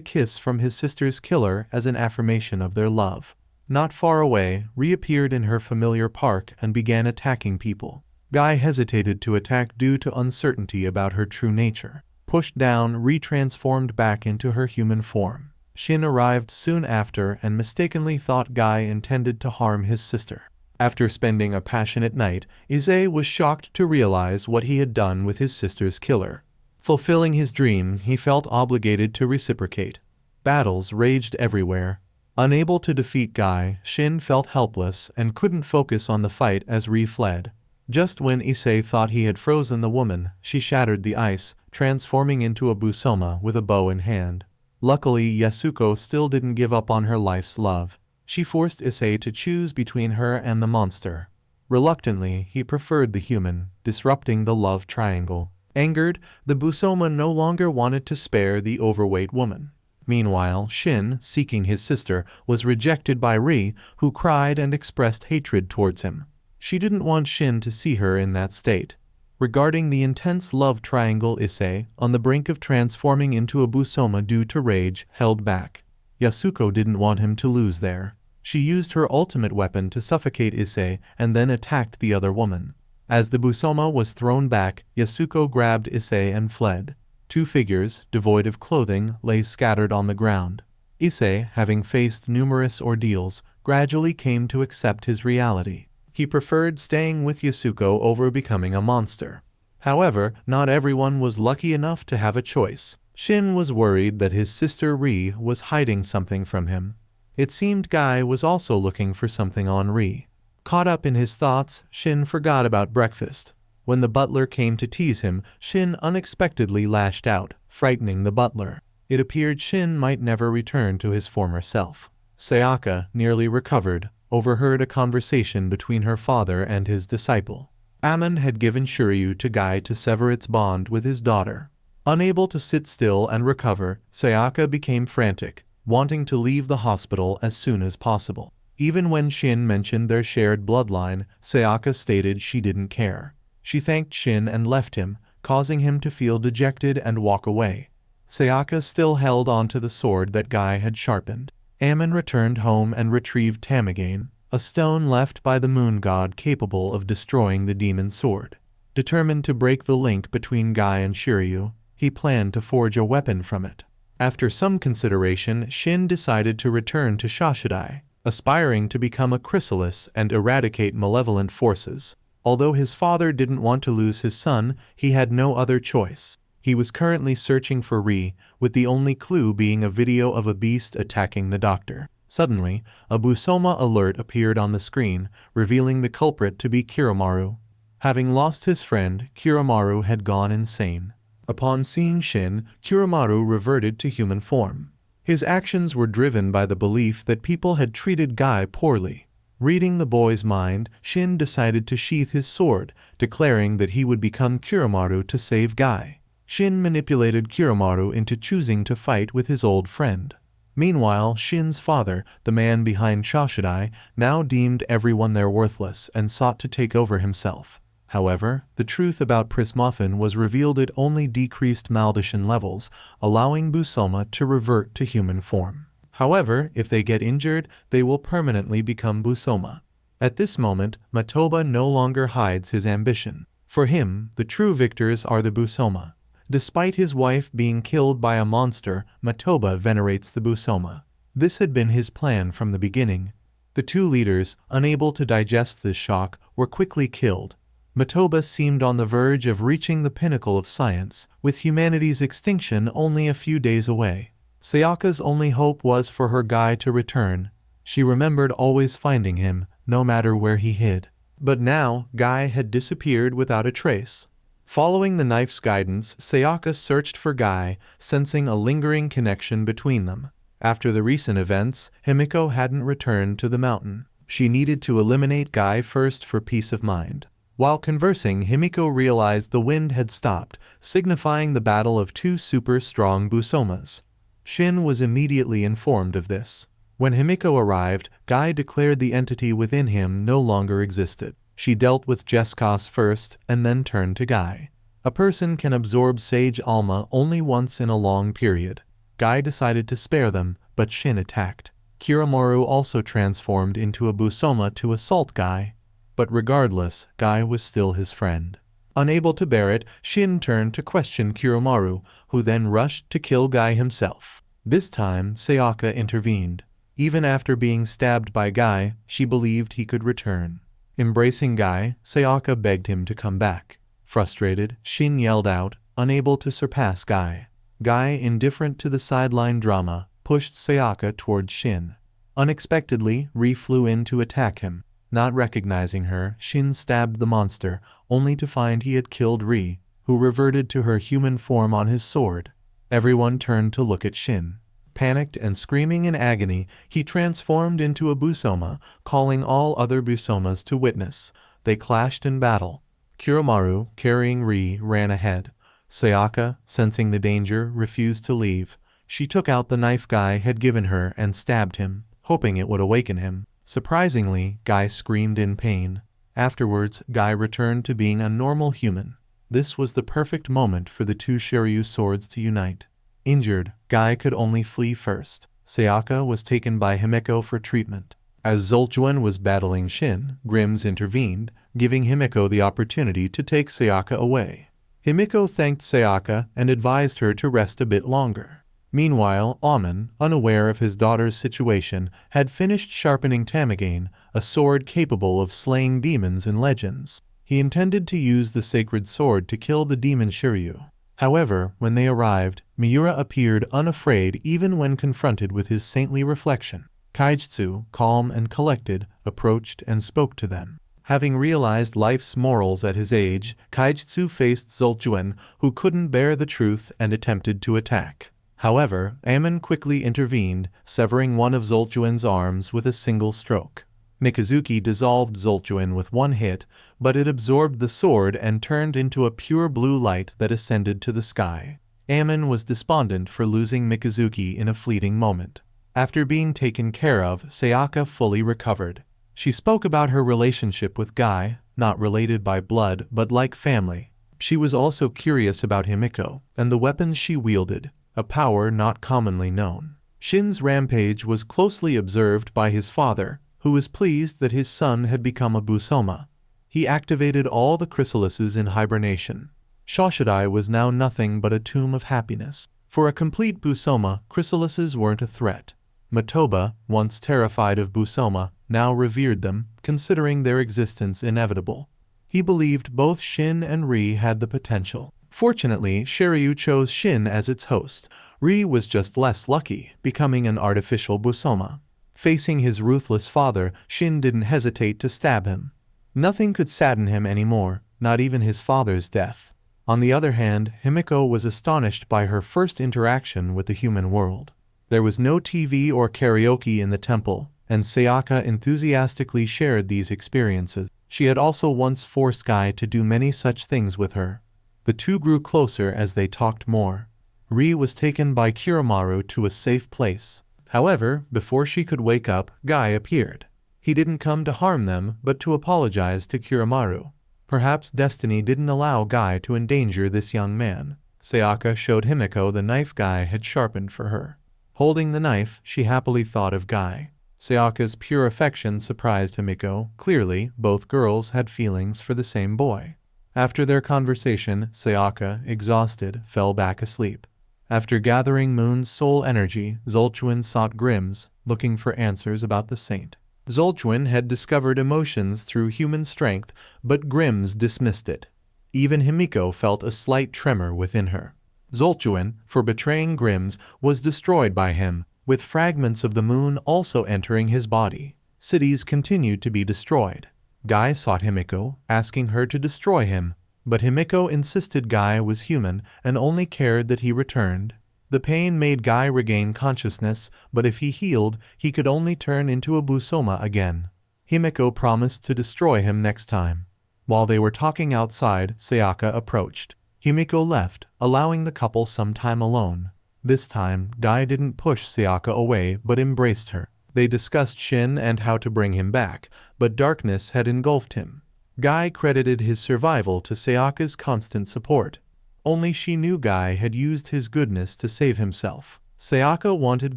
kiss from his sister's killer as an affirmation of their love. Not far away, reappeared in her familiar park and began attacking people. Guy hesitated to attack due to uncertainty about her true nature. Pushed down, retransformed back into her human form. Shin arrived soon after and mistakenly thought Guy intended to harm his sister. After spending a passionate night, Issei was shocked to realize what he had done with his sister's killer. Fulfilling his dream, he felt obligated to reciprocate. Battles raged everywhere. Unable to defeat Guy, Shin felt helpless and couldn't focus on the fight as Ri fled. Just when Issei thought he had frozen the woman, she shattered the ice, transforming into a Busoma with a bow in hand. Luckily, Yasuko still didn't give up on her life's love. She forced Issei to choose between her and the monster. Reluctantly, he preferred the human, disrupting the love triangle. Angered, the Busoma no longer wanted to spare the overweight woman. Meanwhile, Shin, seeking his sister, was rejected by Ri, who cried and expressed hatred towards him. She didn't want Shin to see her in that state. Regarding the intense love triangle, Issei, on the brink of transforming into a Busoma due to rage, held back. Yasuko didn't want him to lose there. She used her ultimate weapon to suffocate Issei and then attacked the other woman. As the Busoma was thrown back, Yasuko grabbed Issei and fled. Two figures, devoid of clothing, lay scattered on the ground. Issei, having faced numerous ordeals, gradually came to accept his reality. He preferred staying with Yasuko over becoming a monster. However, not everyone was lucky enough to have a choice. Shin was worried that his sister Ri was hiding something from him. It seemed Guy was also looking for something on Ri. Caught up in his thoughts, Shin forgot about breakfast. When the butler came to tease him, Shin unexpectedly lashed out, frightening the butler. It appeared Shin might never return to his former self. Sayaka, nearly recovered, overheard a conversation between her father and his disciple. Amon had given Shiryu to Guy to sever its bond with his daughter. Unable to sit still and recover, Sayaka became frantic, wanting to leave the hospital as soon as possible. Even when Shin mentioned their shared bloodline, Sayaka stated she didn't care. She thanked Shin and left him, causing him to feel dejected and walk away. Sayaka still held onto the sword that Guy had sharpened. Amon returned home and retrieved Tamagain, a stone left by the moon god capable of destroying the demon sword. Determined to break the link between Guy and Shiryu, he planned to forge a weapon from it. After some consideration, Shin decided to return to Shashidai, aspiring to become a chrysalis and eradicate malevolent forces. Although his father didn't want to lose his son, he had no other choice. He was currently searching for Ri, with the only clue being a video of a beast attacking the doctor. Suddenly, a Busoma alert appeared on the screen, revealing the culprit to be Kiromaru. Having lost his friend, Kiromaru had gone insane. Upon seeing Shin, Kiromaru reverted to human form. His actions were driven by the belief that people had treated Guy poorly. Reading the boy's mind, Shin decided to sheath his sword, declaring that he would become Kiromaru to save Guy. Shin manipulated Kiromaru into choosing to fight with his old friend. Meanwhile, Shin's father, the man behind Shashidai, now deemed everyone there worthless and sought to take over himself. However, the truth about Prismuffin was revealed. It only decreased Maldician levels, allowing Busoma to revert to human form. However, if they get injured, they will permanently become Busoma. At this moment, Matoba no longer hides his ambition. For him, the true victors are the Busoma. Despite his wife being killed by a monster, Matoba venerates the Busoma. This had been his plan from the beginning. The two leaders, unable to digest this shock, were quickly killed. Matoba seemed on the verge of reaching the pinnacle of science, with humanity's extinction only a few days away. Sayaka's only hope was for her Guy to return. She remembered always finding him, no matter where he hid. But now, Guy had disappeared without a trace. Following the knife's guidance, Sayaka searched for Guy, sensing a lingering connection between them. After the recent events, Himiko hadn't returned to the mountain. She needed to eliminate Guy first for peace of mind. While conversing, Himiko realized the wind had stopped, signifying the battle of two super strong Busomas. Shin was immediately informed of this. When Himiko arrived, Guy declared the entity within him no longer existed. She dealt with Jeskos first and then turned to Guy. A person can absorb Sage Alma only once in a long period. Guy decided to spare them, but Shin attacked. Kiramaru also transformed into a Busoma to assault Guy. But regardless, Guy was still his friend. Unable to bear it, Shin turned to question Kiramaru, who then rushed to kill Guy himself. This time, Sayaka intervened. Even after being stabbed by Guy, she believed he could return. Embracing Guy, Sayaka begged him to come back. Frustrated, Shin yelled out, unable to surpass Guy. Guy, indifferent to the sideline drama, pushed Sayaka toward Shin. Unexpectedly, Ri flew in to attack him. Not recognizing her, Shin stabbed the monster, only to find he had killed Ri, who reverted to her human form on his sword. Everyone turned to look at Shin. Panicked and screaming in agony, he transformed into a Busoma, calling all other Busomas to witness. They clashed in battle. Kiramaru, carrying Ri, ran ahead. Sayaka, sensing the danger, refused to leave. She took out the knife Guy had given her and stabbed him, hoping it would awaken him. Surprisingly, Guy screamed in pain. Afterwards, Guy returned to being a normal human. This was the perfect moment for the two Shiryu swords to unite. Injured, Guy could only flee first. Sayaka was taken by Himiko for treatment. As Zolchuan was battling Shin, Grims intervened, giving Himiko the opportunity to take Sayaka away. Himiko thanked Sayaka and advised her to rest a bit longer. Meanwhile, Amon, unaware of his daughter's situation, had finished sharpening Tamagain, a sword capable of slaying demons in legends. He intended to use the sacred sword to kill the demon Shiryu. However, when they arrived, Miura appeared unafraid even when confronted with his saintly reflection. Kaijutsu, calm and collected, approached and spoke to them. Having realized life's morals at his age, Kaijutsu faced Zolchuan, who couldn't bear the truth and attempted to attack. However, Amon quickly intervened, severing one of Zolchuan's arms with a single stroke. Mikazuki dissolved Zolchuan with one hit, but it absorbed the sword and turned into a pure blue light that ascended to the sky. Amon was despondent for losing Mikazuki in a fleeting moment. After being taken care of, Sayaka fully recovered. She spoke about her relationship with Guy, not related by blood but like family. She was also curious about Himiko and the weapons she wielded, a power not commonly known. Shin's rampage was closely observed by his father, who was pleased that his son had become a Busoma. He activated all the chrysalises in hibernation. Shoshidai was now nothing but a tomb of happiness. For a complete Busoma, chrysalises weren't a threat. Matoba, once terrified of Busoma, now revered them, considering their existence inevitable. He believed both Shin and Ri had the potential. Fortunately, Shiryu chose Shin as its host. Ri was just less lucky, becoming an artificial Busoma. Facing his ruthless father, Shin didn't hesitate to stab him. Nothing could sadden him anymore, not even his father's death. On the other hand, Himiko was astonished by her first interaction with the human world. There was no TV or karaoke in the temple, and Sayaka enthusiastically shared these experiences. She had also once forced Guy to do many such things with her. The two grew closer as they talked more. Ri was taken by Kiramaru to a safe place. However, before she could wake up, Guy appeared. He didn't come to harm them, but to apologize to Kiramaru. Perhaps destiny didn't allow Guy to endanger this young man. Sayaka showed Himiko the knife Guy had sharpened for her. Holding the knife, she happily thought of Guy. Sayaka's pure affection surprised Himiko. Clearly, both girls had feelings for the same boy. After their conversation, Sayaka, exhausted, fell back asleep. After gathering Moon's soul energy, Zolchuan sought Grimm's, looking for answers about the saint. Zolchuan had discovered emotions through human strength, but Grims dismissed it. Even Himiko felt a slight tremor within her. Zolchuan, for betraying Grims, was destroyed by him, with fragments of the moon also entering his body. Cities continued to be destroyed. Guy sought Himiko, asking her to destroy him, but Himiko insisted Guy was human and only cared that he returned. The pain made Guy regain consciousness, but if he healed, he could only turn into a Busoma again. Himiko promised to destroy him next time. While they were talking outside, Sayaka approached. Himiko left, allowing the couple some time alone. This time, Guy didn't push Sayaka away but embraced her. They discussed Shin and how to bring him back, but darkness had engulfed him. Guy credited his survival to Sayaka's constant support. Only she knew Guy had used his goodness to save himself. Sayaka wanted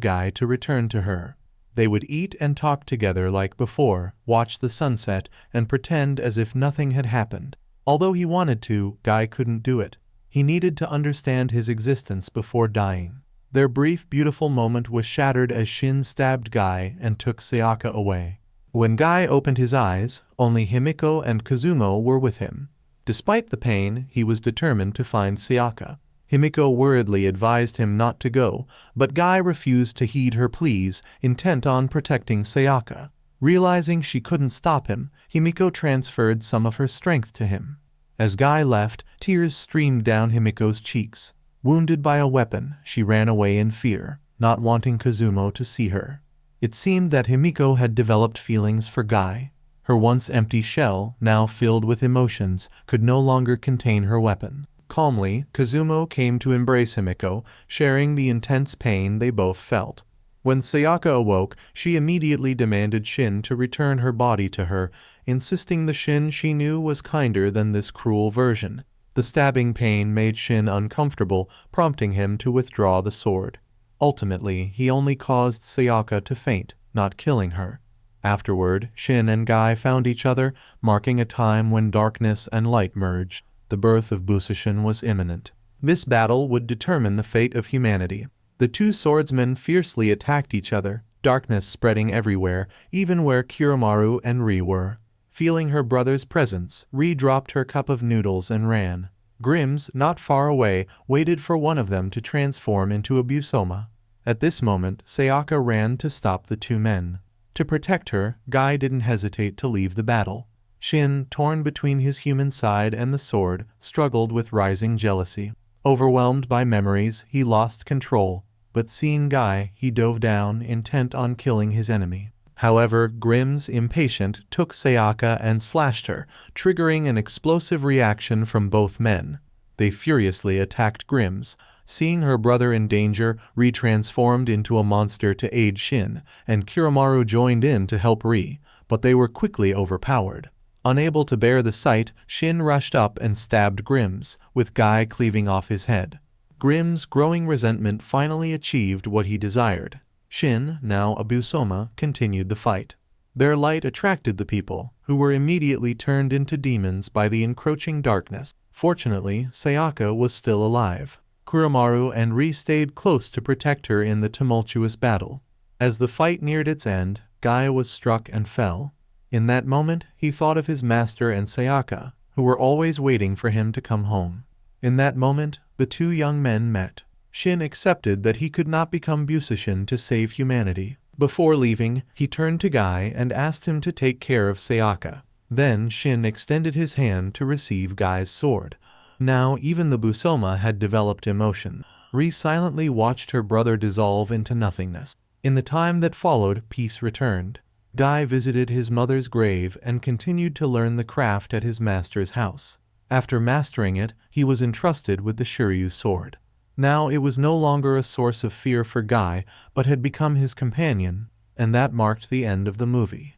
Guy to return to her. They would eat and talk together like before, watch the sunset, and pretend as if nothing had happened. Although he wanted to, Guy couldn't do it. He needed to understand his existence before dying. Their brief, beautiful moment was shattered as Shin stabbed Guy and took Sayaka away. When Guy opened his eyes, only Himiko and Kazumo were with him. Despite the pain, he was determined to find Sayaka. Himiko worriedly advised him not to go, but Guy refused to heed her pleas, intent on protecting Sayaka. Realizing she couldn't stop him, Himiko transferred some of her strength to him. As Guy left, tears streamed down Himiko's cheeks. Wounded by a weapon, she ran away in fear, not wanting Kazumo to see her. It seemed that Himiko had developed feelings for Guy. Her once empty shell, now filled with emotions, could no longer contain her weapons. Calmly, Kazumo came to embrace Himiko, sharing the intense pain they both felt. When Sayaka awoke, she immediately demanded Shin to return her body to her, insisting the Shin she knew was kinder than this cruel version. The stabbing pain made Shin uncomfortable, prompting him to withdraw the sword. Ultimately, he only caused Sayaka to faint, not killing her. Afterward, Shin and Guy found each other, marking a time when darkness and light merged. The birth of Busashin was imminent. This battle would determine the fate of humanity. The two swordsmen fiercely attacked each other, darkness spreading everywhere, even where Kiromaru and Ri were. Feeling her brother's presence, Ri dropped her cup of noodles and ran. Grims, not far away, waited for one of them to transform into a Busoma. At this moment, Sayaka ran to stop the two men. To protect her, Guy didn't hesitate to leave the battle. Shin, torn between his human side and the sword, struggled with rising jealousy. Overwhelmed by memories, he lost control, but seeing Guy, he dove down, intent on killing his enemy. However, Grims, impatient, took Sayaka and slashed her, triggering an explosive reaction from both men. They furiously attacked Grims. Seeing her brother in danger, Ri transformed into a monster to aid Shin, and Kiromaru joined in to help Ri, but they were quickly overpowered. Unable to bear the sight, Shin rushed up and stabbed Grims, with Guy cleaving off his head. Grims' growing resentment finally achieved what he desired. Shin, now a Busoma, continued the fight. Their light attracted the people, who were immediately turned into demons by the encroaching darkness. Fortunately, Sayaka was still alive. Kuromaru and Ri stayed close to protect her in the tumultuous battle. As the fight neared its end, Guy was struck and fell. In that moment, he thought of his master and Sayaka, who were always waiting for him to come home. In that moment, the two young men met. Shin accepted that he could not become Busashin to save humanity. Before leaving, he turned to Guy and asked him to take care of Sayaka. Then Shin extended his hand to receive Guy's sword. Now even the Busoma had developed emotion. Ri silently watched her brother dissolve into nothingness. In the time that followed, peace returned. Guy visited his mother's grave and continued to learn the craft at his master's house. After mastering it, he was entrusted with the Shiryu sword. Now it was no longer a source of fear for Guy, but had become his companion, and that marked the end of the movie.